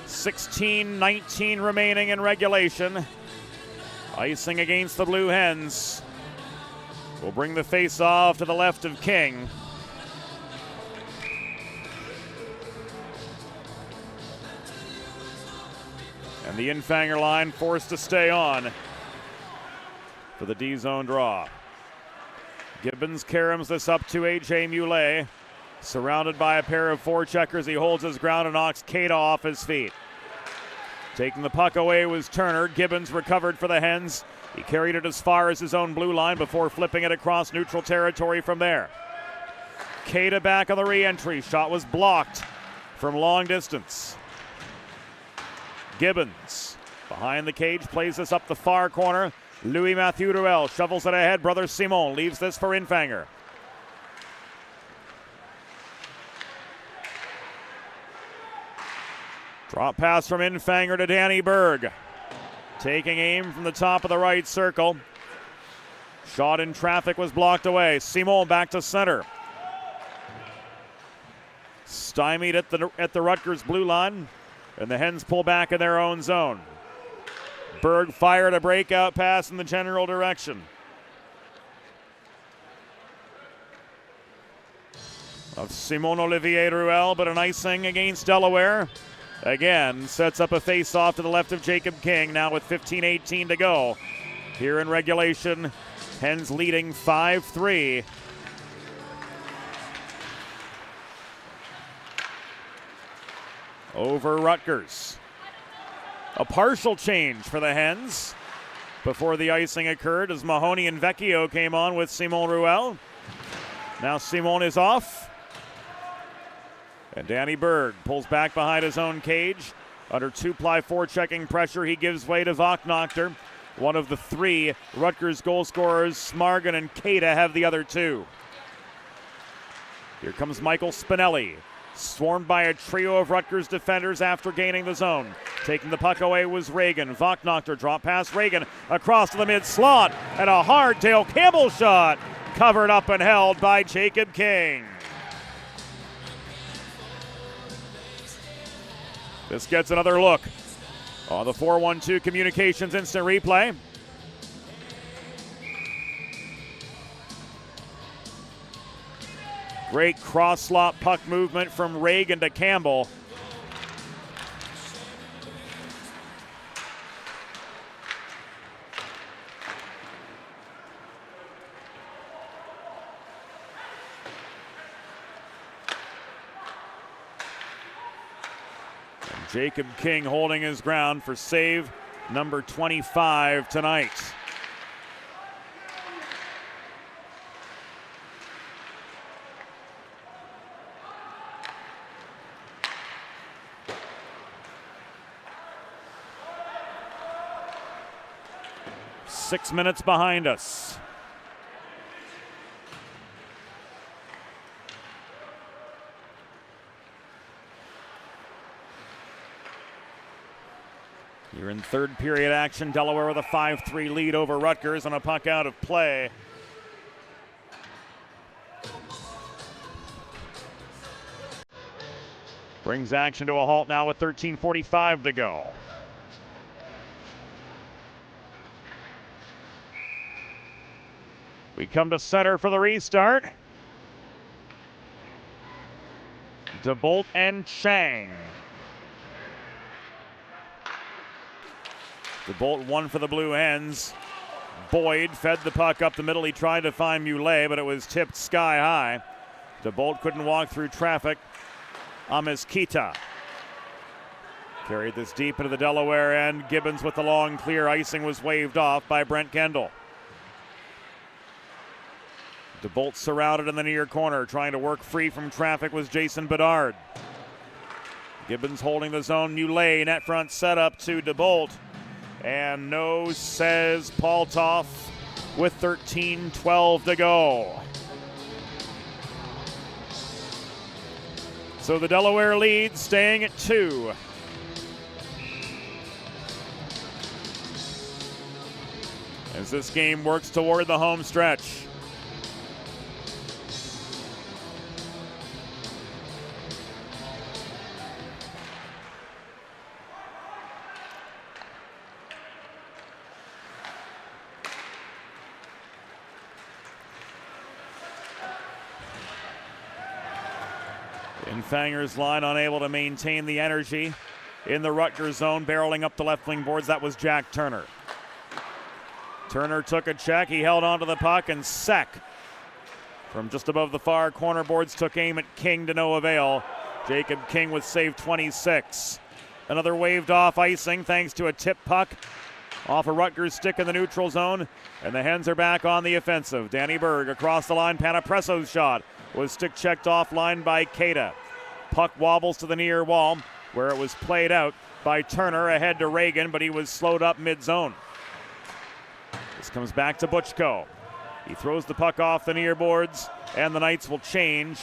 16:19 remaining in regulation. Icing against the Blue Hens. Will bring the face-off to the left of King. And the Infanger line forced to stay on for the D-zone draw. Gibbons caroms this up to A.J. Muley. Surrounded by a pair of forecheckers, he holds his ground and knocks Cada off his feet. Taking the puck away was Turner. Gibbons recovered for the Hens. He carried it as far as his own blue line before flipping it across neutral territory from there. Cada back on the re-entry. Shot was blocked from long distance. Gibbons behind the cage plays this up the far corner. Louis Mathieu Ruel shovels it ahead. Brother Simon leaves this for Infanger. Drop pass from Infanger to Danny Berg. Taking aim from the top of the right circle. Shot in traffic was blocked away. Simon back to center. Stymied at the Rutgers blue line. And the Hens pull back in their own zone. Berg fired a breakout pass in the general direction. Of Simon Olivier Ruel, but an icing against Delaware. Again, sets up a face-off to the left of Jacob King, now with 15:18 to go. Here in regulation, Hens leading 5-3. Over Rutgers. A partial change for the Hens before the icing occurred as Mahoney and Vecchio came on with Simon Ruel. Now Simon is off. And Danny Berg pulls back behind his own cage. Under 2-ply forechecking pressure, he gives way to Vocknachter. One of the 3 Rutgers goal scorers. Smargan and Cada have the other 2. Here comes Michael Spinelli. Swarmed by a trio of Rutgers defenders after gaining the zone. Taking the puck away was Reagan. Vocknachter drop past Reagan across to the mid-slot. And a hardtail Campbell shot. Covered up and held by Jacob King. This gets another look on the 4-1-2 Communications instant replay. Great cross-slot puck movement from Reagan to Campbell. And Jacob King holding his ground for save number 25 tonight. Six minutes behind us. You're in third period action. Delaware with a 5-3 lead over Rutgers on a puck out of play. Brings action to a halt now with 13:45 to go. We come to center for the restart. DeBolt and Chang. DeBolt won for the Blue Hens. Boyd fed the puck up the middle. He tried to find Muley, but it was tipped sky high. DeBolt couldn't walk through traffic. Amiskita carried this deep into the Delaware end. Gibbons with the long clear. Icing was waved off by Brent Kendall. DeBolt surrounded in the near corner. Trying to work free from traffic was Jason Bedard. Gibbons holding the zone. Muley net front setup to DeBolt. And no, says Paltoff with 13:12 to go. So the Delaware lead staying at 2. As this game works toward the home stretch. Fanger's line unable to maintain the energy in the Rutgers zone, barreling up the left wing boards. That was Jack Turner. Turner took a check. He held onto the puck, and Seck from just above the far corner boards took aim at King to no avail. Jacob King with save 26. Another waved off icing thanks to a tip puck off a Rutgers stick in the neutral zone, and the Hens are back on the offensive. Danny Berg across the line. Panapresso's shot was stick checked offline by Keita. Puck wobbles to the near wall where it was played out by Turner ahead to Reagan, but he was slowed up mid-zone. This comes back to Butchko. He throws the puck off the near boards, and the Knights will change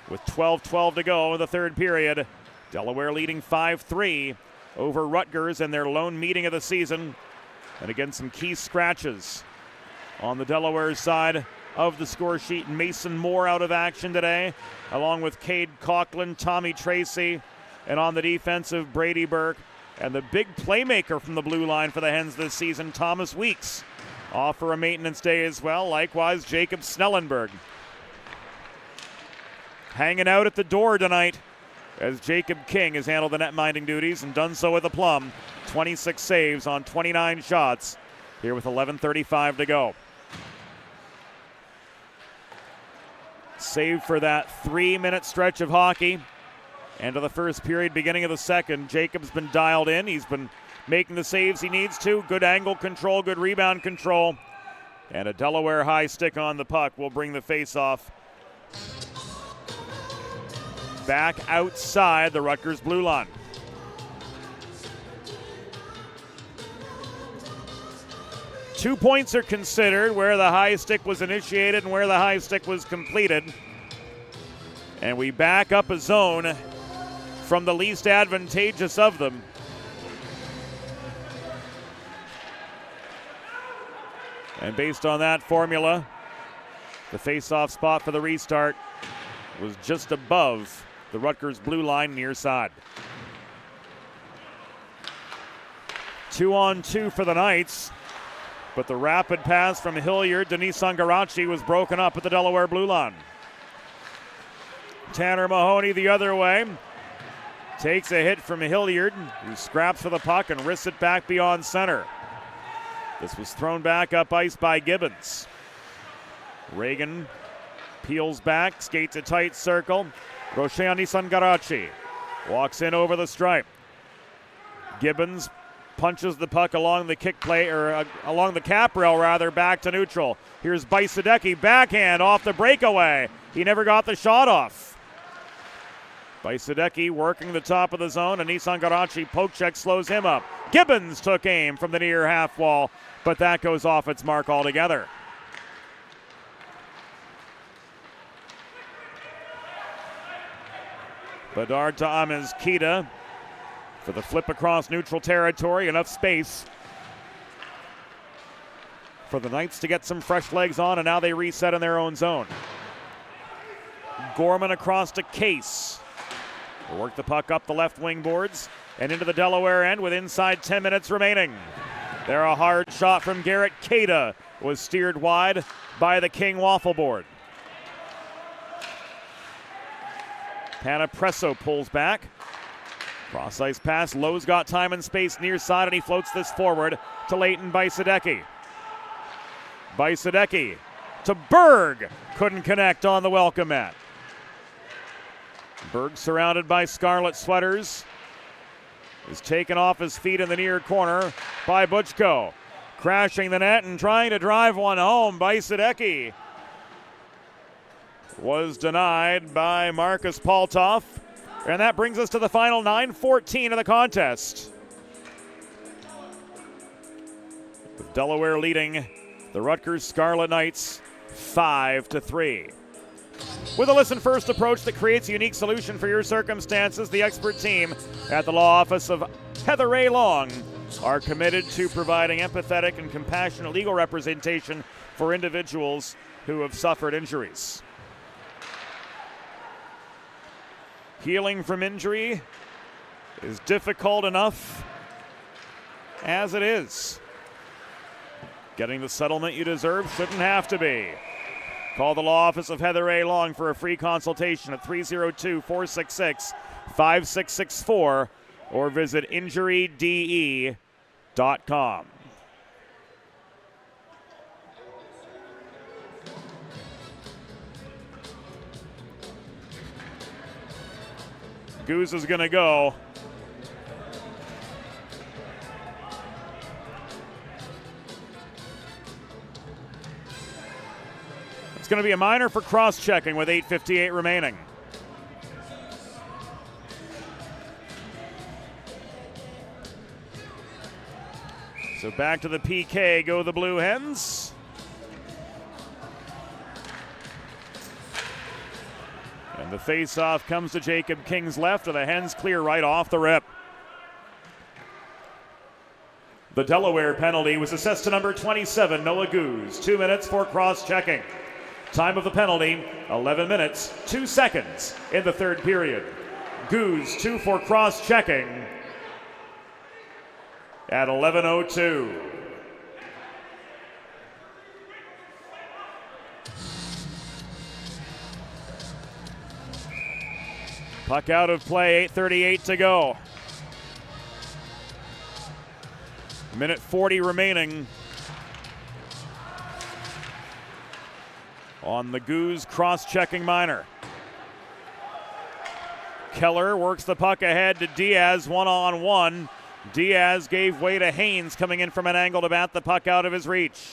with 12:12 to go in the third period. Delaware leading 5-3 over Rutgers in their lone meeting of the season. And again, some key scratches on the Delaware side of the score sheet. Mason Moore out of action today, along with Cade Coughlin, Tommy Tracy, and on the defensive, Brady Burke. And the big playmaker from the blue line for the Hens this season, Thomas Weeks, off for a maintenance day as well. Likewise, Jacob Snellenberg hanging out at the door tonight as Jacob King has handled the net-minding duties and done so with aplomb. 26 saves on 29 shots here with 11:35 to go. Save for that 3-minute stretch of hockey. End of the first period, beginning of the second. Jacob's been dialed in. He's been making the saves he needs to. Good angle control, good rebound control. And a Delaware high stick on the puck will bring the face-off back outside the Rutgers blue line. Two points are considered where the high stick was initiated and where the high stick was completed. And we back up a zone from the least advantageous of them. And based on that formula, the face-off spot for the restart was just above the Rutgers blue line near side. 2-on-2 for the Knights. But the rapid pass from Hilliard to Nissan Garachi was broken up at the Delaware blue line. Tanner Mahoney the other way. Takes a hit from Hilliard, who scraps for the puck and risks it back beyond center. This was thrown back up ice by Gibbons. Reagan peels back, skates a tight circle. Roshan Nisangarachi walks in over the stripe. Gibbons punches the puck along the kick play, or along the cap rail rather, back to neutral. Here's Bajsadecki, backhand off the breakaway. He never got the shot off. Bajsadecki working the top of the zone, and Nisangarachi poke check slows him up. Gibbons took aim from the near half wall, but that goes off its mark altogether. Bedard to Amezquita for the flip across neutral territory. Enough space for the Knights to get some fresh legs on, and now they reset in their own zone. Gorman across to Case. We'll work the puck up the left wing boards and into the Delaware end with inside 10 minutes remaining. There, a hard shot from Garrett Cada was steered wide by the King waffle board. Panapresso pulls back. Cross ice pass. Lowe's got time and space near side, and he floats this forward to Leighton Bajsadecki. Bajsadecki to Berg. Couldn't connect on the welcome mat. Berg, surrounded by scarlet sweaters, is taken off his feet in the near corner by Butchko. Crashing the net and trying to drive one home. Bajsadecki was denied by Marcus Paltoff. And that brings us to the final 9:14 of the contest, with Delaware leading the Rutgers Scarlet Knights 5-3. With a listen-first approach that creates a unique solution for your circumstances, the expert team at the law office of Heather A. Long are committed to providing empathetic and compassionate legal representation for individuals who have suffered injuries. Healing from injury is difficult enough as it is. Getting the settlement you deserve shouldn't have to be. Call the law office of Heather A. Long for a free consultation at 302-466-5664 or visit injuryde.com. Goose is going to go. It's going to be a minor for cross-checking with 8:58 remaining. So back to the PK go the Blue Hens. And the face-off comes to Jacob King's left, and the Hens clear right off the rip. The Delaware penalty was assessed to number 27, Noah Goose. 2 minutes for cross-checking. Time of the penalty, 11 minutes, 2 seconds in the third period. Goose 2 for cross-checking at 11:02. Puck out of play, 8:38 to go. Minute 40 remaining on the Goose cross-checking minor. Keller works the puck ahead to Diaz, one-on-one. Diaz gave way to Haynes coming in from an angle to bat the puck out of his reach.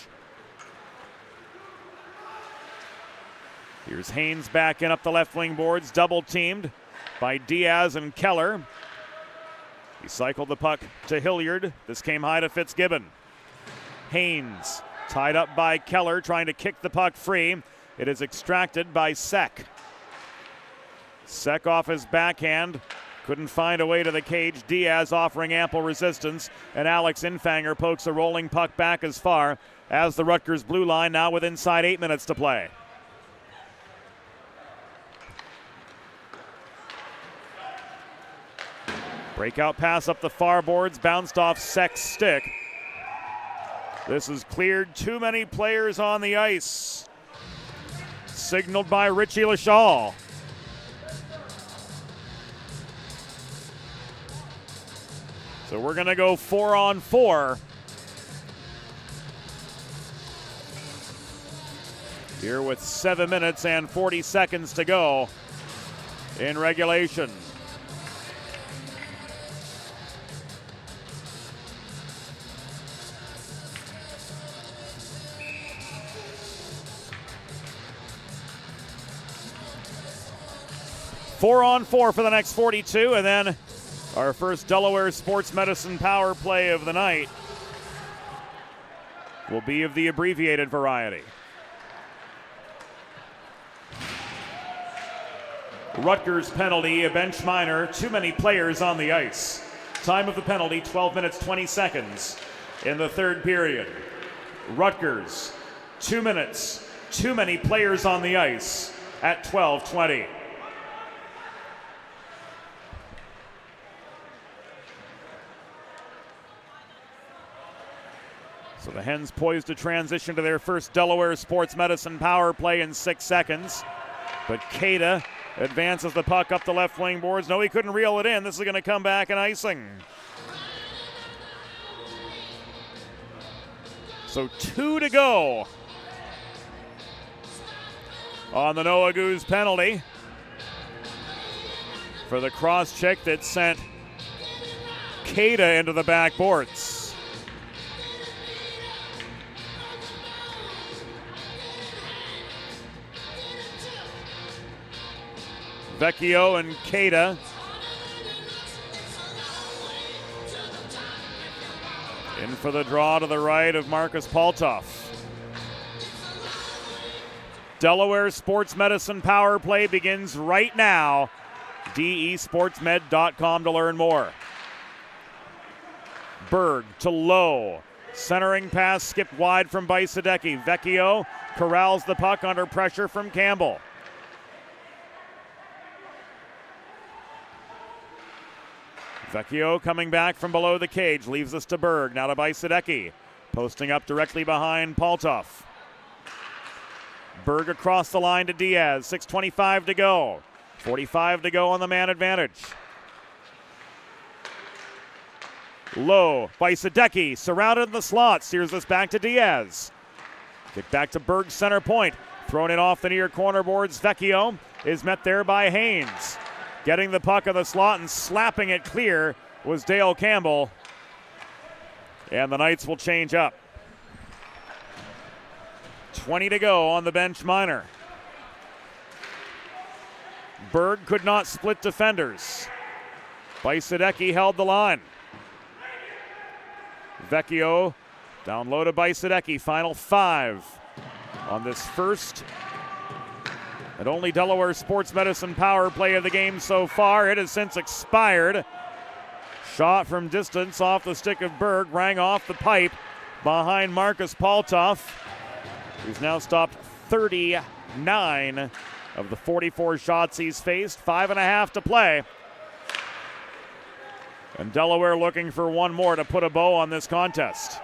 Here's Haynes back in up the left wing boards, double teamed by Diaz and Keller. He cycled the puck to Hilliard. This came high to Fitzgibbon. Haynes tied up by Keller, trying to kick the puck free. It is extracted by Seck. Seck off his backhand. Couldn't find a way to the cage. Diaz offering ample resistance. And Alex Infanger pokes a rolling puck back as far as the Rutgers blue line, now with inside 8 minutes to play. Breakout pass up the far boards, bounced off Seck's stick. This is cleared. Too many players on the ice. Signaled by Richie Lachal. So we're going to go 4-on-4. Here with 7 minutes and 40 seconds to go in regulation. Four on four for the next 42, and then our first Delaware Sports Medicine power play of the night will be of the abbreviated variety. Rutgers penalty, a bench minor, too many players on the ice. Time of the penalty, 12 minutes, 20 seconds in the third period. Rutgers, 2 minutes, too many players on the ice at 12:20. So the Hens poised to transition to their first Delaware Sports Medicine power play in 6 seconds. But Cada advances the puck up the left wing boards. No, he couldn't reel it in. This is going to come back in icing. So 2 to go on the Noah Goose penalty for the cross check that sent Cada into the backboards. Vecchio and Cada in for the draw to the right of Marcus Paltoff. Delaware Sports Medicine power play begins right now. DESportsmed.com to learn more. Berg to Lowe. Centering pass skipped wide from Bajsadecki. Vecchio corrals the puck under pressure from Campbell. Vecchio coming back from below the cage, leaves us to Berg, now to Bajsadecki. Posting up directly behind Paltoff. Berg across the line to Diaz, 6:25 to go. 45 to go on the man advantage. Low, Bajsadecki surrounded in the slot, steers this back to Diaz. Kick back to Berg's center point, thrown in off the near corner boards. Vecchio is met there by Haynes. Getting the puck in the slot and slapping it clear was Dale Campbell. And the Knights will change up. 20 to go on the bench minor. Berg could not split defenders. Bajsadecki held the line. Vecchio down low to Bajsadecki. Final 5 on this first and only Delaware Sports Medicine power play of the game so far. It has since expired. Shot from distance off the stick of Berg, rang off the pipe behind Marcus Paltoff, who's now stopped 39 of the 44 shots he's faced. 5.5 to play. And Delaware looking for one more to put a bow on this contest.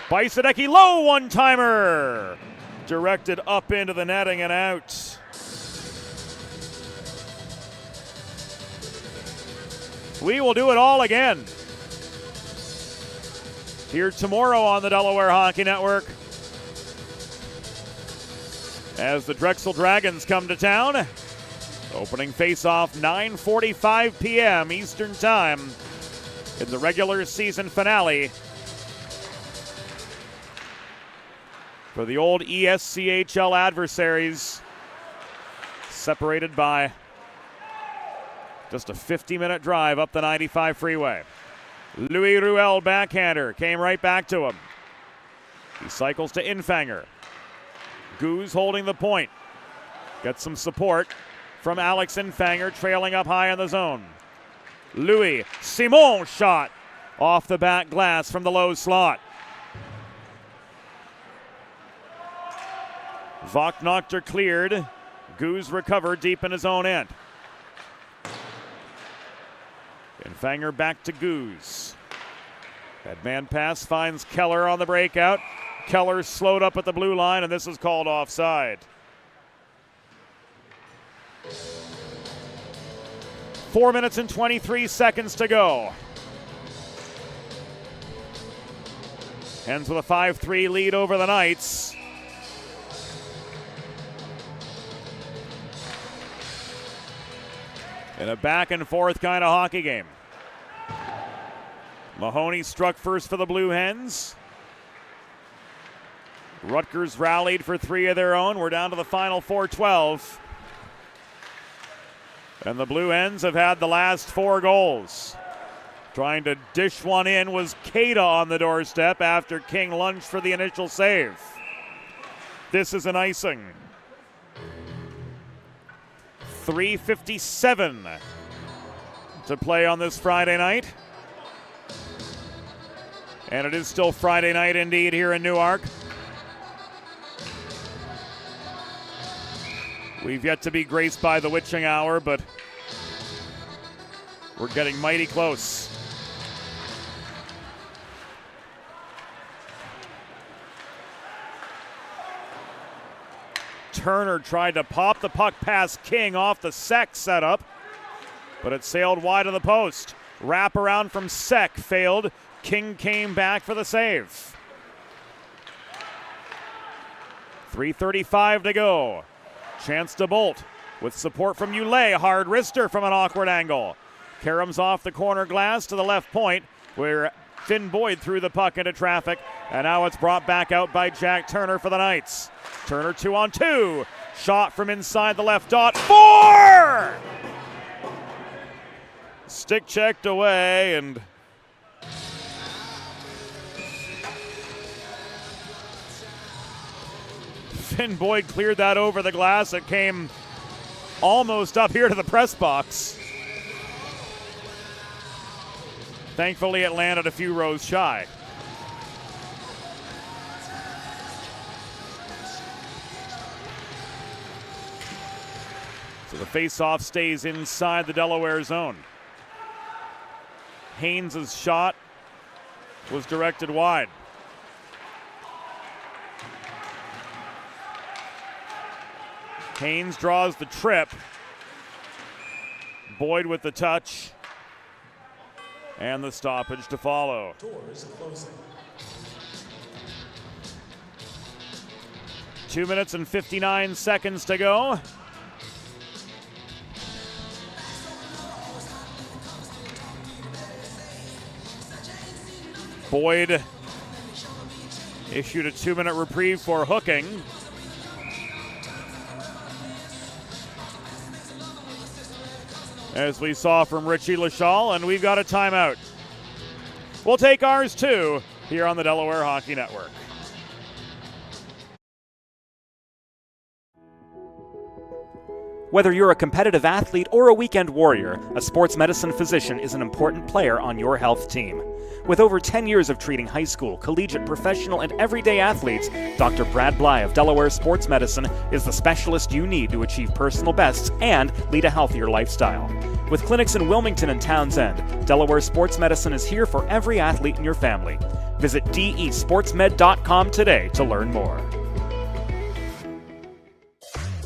Bajsadecki, low one-timer. Directed up into the netting and out. We will do it all again here tomorrow on the Delaware Hockey Network as the Drexel Dragons come to town. Opening face-off 9:45 p.m. Eastern Time in the regular season finale for the old ESCHL adversaries, separated by just a 50-minute drive up the 95 freeway. Louis Ruel, backhander, came right back to him. He cycles to Infanger. Goose holding the point. Gets some support from Alex Infanger, trailing up high in the zone. Louis, Simon shot off the back glass from the low slot. Vok knocked her cleared. Goose recovered deep in his own end. Infanger back to Goose. Headman pass finds Keller on the breakout. Keller slowed up at the blue line, and this is called offside. 4 minutes and 23 seconds to go. Hens with a 5-3 lead over the Knights. In a back and forth kind of hockey game. Mahoney struck first for the Blue Hens. Rutgers rallied for 3 of their own. We're down to the final 4:12. And the Blue Hens have had the last 4 goals. Trying to dish one in was Cada on the doorstep after King lunged for the initial save. This is an icing. 3:57 to play on this Friday night. And it is still Friday night indeed here in Newark. We've yet to be graced by the witching hour, but we're getting mighty close. Turner tried to pop the puck past King off the Sek setup, but it sailed wide of the post. Wrap around from Sek failed. King came back for the save. 3:35 to go. Chance to bolt with support from Ulay. Hard wrister from an awkward angle. Karam's off the corner glass to the left point where Finn Boyd threw the puck into traffic, and now it's brought back out by Jack Turner for the Knights. Turner 2-on-2. Shot from inside the left dot. 4! Stick checked away, and Finn Boyd cleared that over the glass. It came almost up here to the press box. Thankfully, it landed a few rows shy. So the face-off stays inside the Delaware zone. Haynes' shot was directed wide. Haynes draws the trip. Boyd with the touch. And the stoppage to follow. Doors closing. 2 minutes and 59 seconds to go. Boyd issued a 2-minute reprieve for hooking. As we saw from Richie Lachal, and we've got a timeout. We'll take ours too here on the Delaware Hockey Network. Whether you're a competitive athlete or a weekend warrior, a sports medicine physician is an important player on your health team. With over 10 years of treating high school, collegiate, professional, and everyday athletes, Dr. Brad Bly of Delaware Sports Medicine is the specialist you need to achieve personal bests and lead a healthier lifestyle. With clinics in Wilmington and Townsend, Delaware Sports Medicine is here for every athlete in your family. Visit desportsmed.com today to learn more.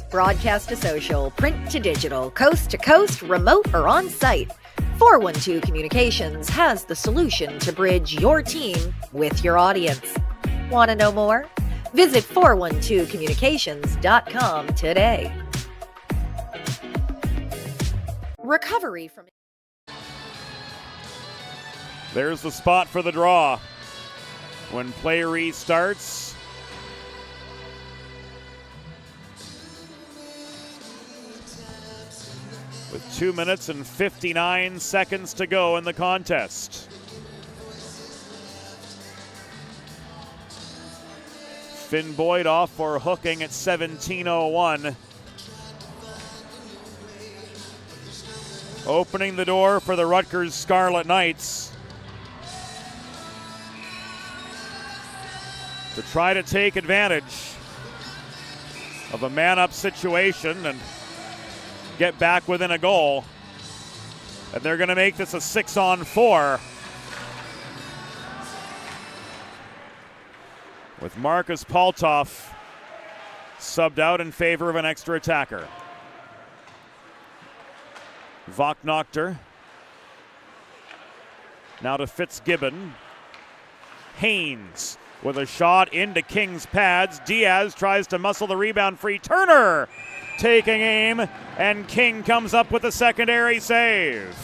Broadcast to social, print to digital, coast to coast, remote or on site. 412 Communications has the solution to bridge your team with your audience. Want to know more? Visit 412communications.com today. Recovery from There's the spot for the draw. When play restarts, with 2 minutes and 59 seconds to go in the contest. Finn Boyd off for hooking at 17:01. Opening the door for the Rutgers Scarlet Knights to try to take advantage of a man-up situation and get back within a goal. And they're going to make this a 6-on-4. With Marcus Paltoff subbed out in favor of an extra attacker. Voknokter. Now to Fitzgibbon. Haynes with a shot into King's pads. Diaz tries to muscle the rebound free. Turner taking aim, and King comes up with a secondary save.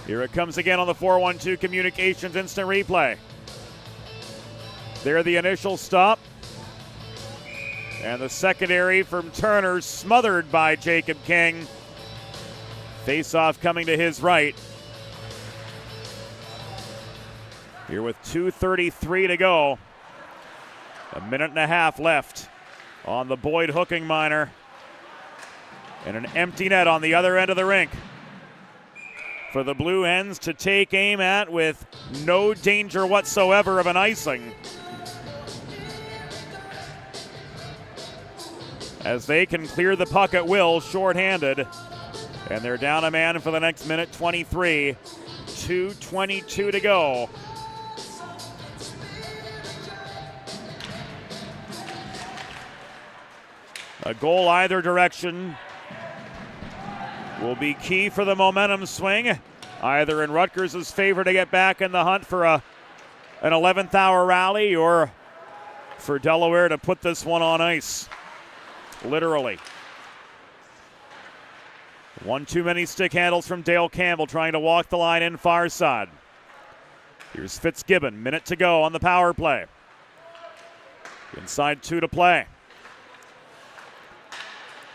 Here it comes again on the 4-1-2 Communications instant replay. There the initial stop. And the secondary from Turner smothered by Jacob King. Face-off coming to his right. Here with 2:33 to go. A minute and a half left on the Boyd hooking minor. And an empty net on the other end of the rink for the Blue Hens to take aim at with no danger whatsoever of an icing, as they can clear the puck at will shorthanded. And they're down a man for the next minute 23. 2:22 to go. A goal either direction will be key for the momentum swing, either in Rutgers' favor to get back in the hunt for an 11th hour rally, or for Delaware to put this one on ice. Literally. One too many stick handles from Dale Campbell trying to walk the line in far side. Here's Fitzgibbon, minute to go on the power play. Inside 2 to play.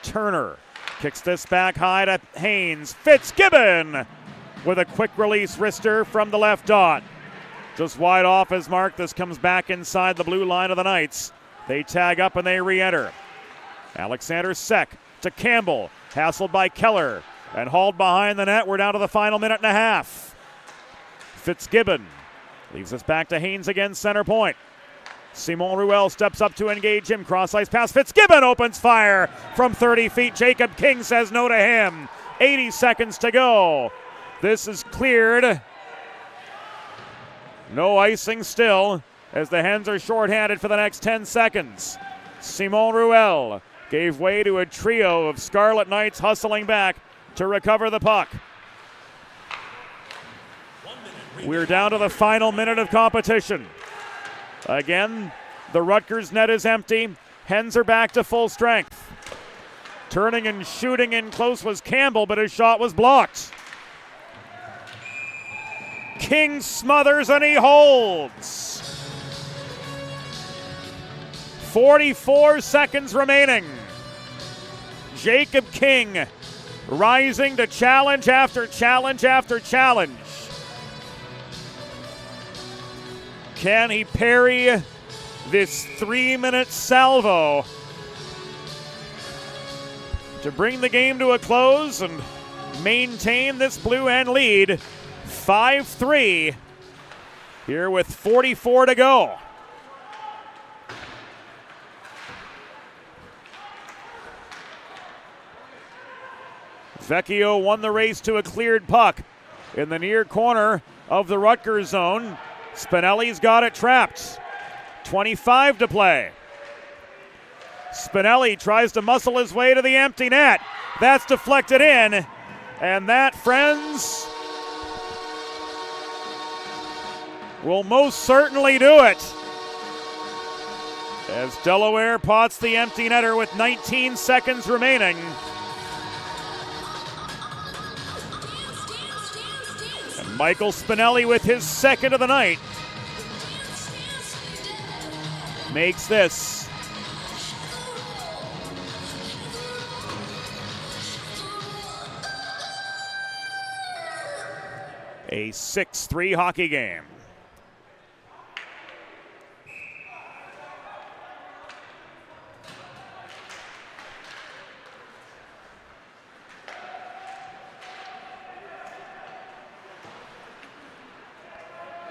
Turner kicks this back high to Haynes. Fitzgibbon with a quick release wrister from the left dot. Just wide off his mark. This comes back inside the blue line of the Knights. They tag up and they re-enter. Alexander Sek to Campbell. Hassled by Keller and hauled behind the net. We're down to the final minute and a half. Fitzgibbon leaves us back to Haynes again, center point. Simon Ruel steps up to engage him. Cross-ice pass. Fitzgibbon opens fire from 30 feet. Jacob King says no to him. 80 seconds to go. This is cleared. No icing still, as the Hens are shorthanded for the next 10 seconds. Simon Ruel gave way to a trio of Scarlet Knights hustling back to recover the puck. We're down to the final minute of competition. Again, the Rutgers net is empty. Hens are back to full strength. Turning and shooting in close was Campbell, but his shot was blocked. King smothers and he holds. 44 seconds remaining. Jacob King rising to challenge after challenge after challenge. Can he parry this 3-minute salvo to bring the game to a close and maintain this Blue Hen lead? 5-3 here with 44 to go. Vecchio won the race to a cleared puck in the near corner of the Rutgers zone. Spinelli's got it trapped. 25 to play. Spinelli tries to muscle his way to the empty net. That's deflected in. And that, friends, will most certainly do it, as Delaware pots the empty netter with 19 seconds remaining. And Michael Spinelli, with his second of the night, makes this a 6-3 hockey game.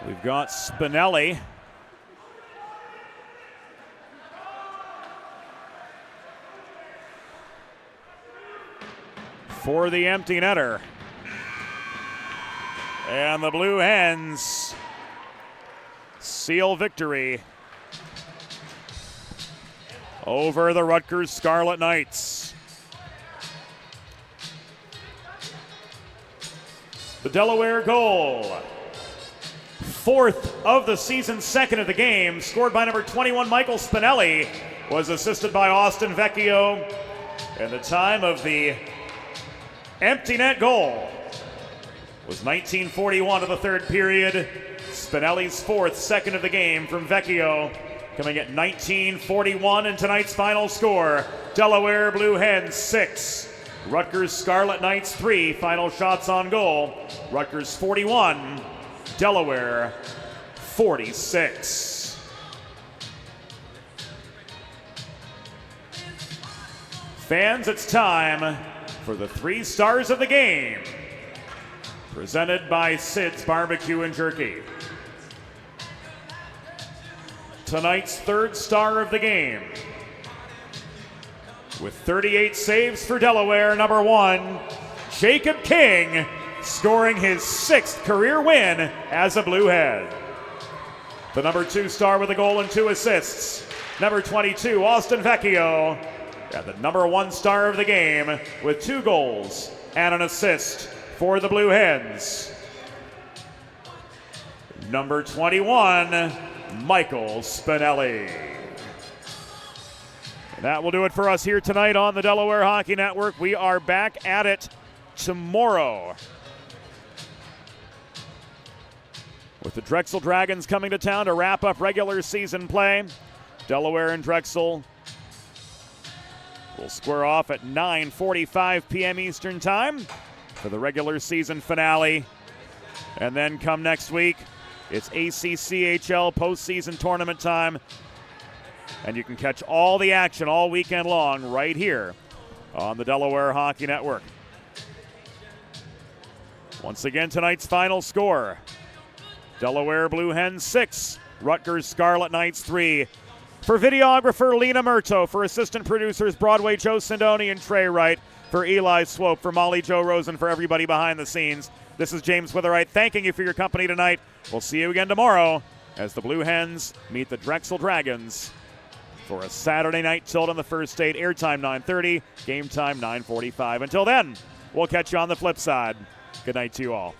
We've got Spinelli for the empty netter. And the Blue Hens seal victory over the Rutgers Scarlet Knights. The Delaware goal, fourth of the season, second of the game, scored by number 21 Michael Spinelli, was assisted by Austin Vecchio, and the time of the empty net goal was 19:41 of the third period. Spinelli's fourth, second of the game from Vecchio, coming at 19:41 in tonight's final score. Delaware Blue Hens 6, Rutgers Scarlet Knights 3. Final shots on goal. Rutgers 41, Delaware 46. Fans, it's time for the 3 stars of the game, presented by Sid's Barbecue and Jerky. Tonight's third star of the game, with 38 saves for Delaware, number 1, Jacob King, scoring his 6th career win as a Blue Hen. The number 2 star with a goal and 2 assists, number 22, Austin Vecchio, and the number 1 star of the game with 2 goals and an assist for the Blue Hens, number 21, Michael Spinelli. And that will do it for us here tonight on the Delaware Hockey Network. We are back at it tomorrow, with the Drexel Dragons coming to town to wrap up regular season play. Delaware and Drexel will square off at 9:45 p.m. Eastern Time for the regular season finale. And then come next week, it's ACCHL postseason tournament time. And you can catch all the action all weekend long right here on the Delaware Hockey Network. Once again, tonight's final score: Delaware Blue Hens 6, Rutgers Scarlet Knights 3. For videographer Lena Murto, for assistant producers Broadway Joe Sindoni and Trey Wright, for Eli Swope, for Molly Jo Rosen, for everybody behind the scenes, this is James Witherite thanking you for your company tonight. We'll see you again tomorrow as the Blue Hens meet the Drexel Dragons for a Saturday night tilt on the first date. Airtime 9:30, game time 9:45. Until then, we'll catch you on the flip side. Good night to you all.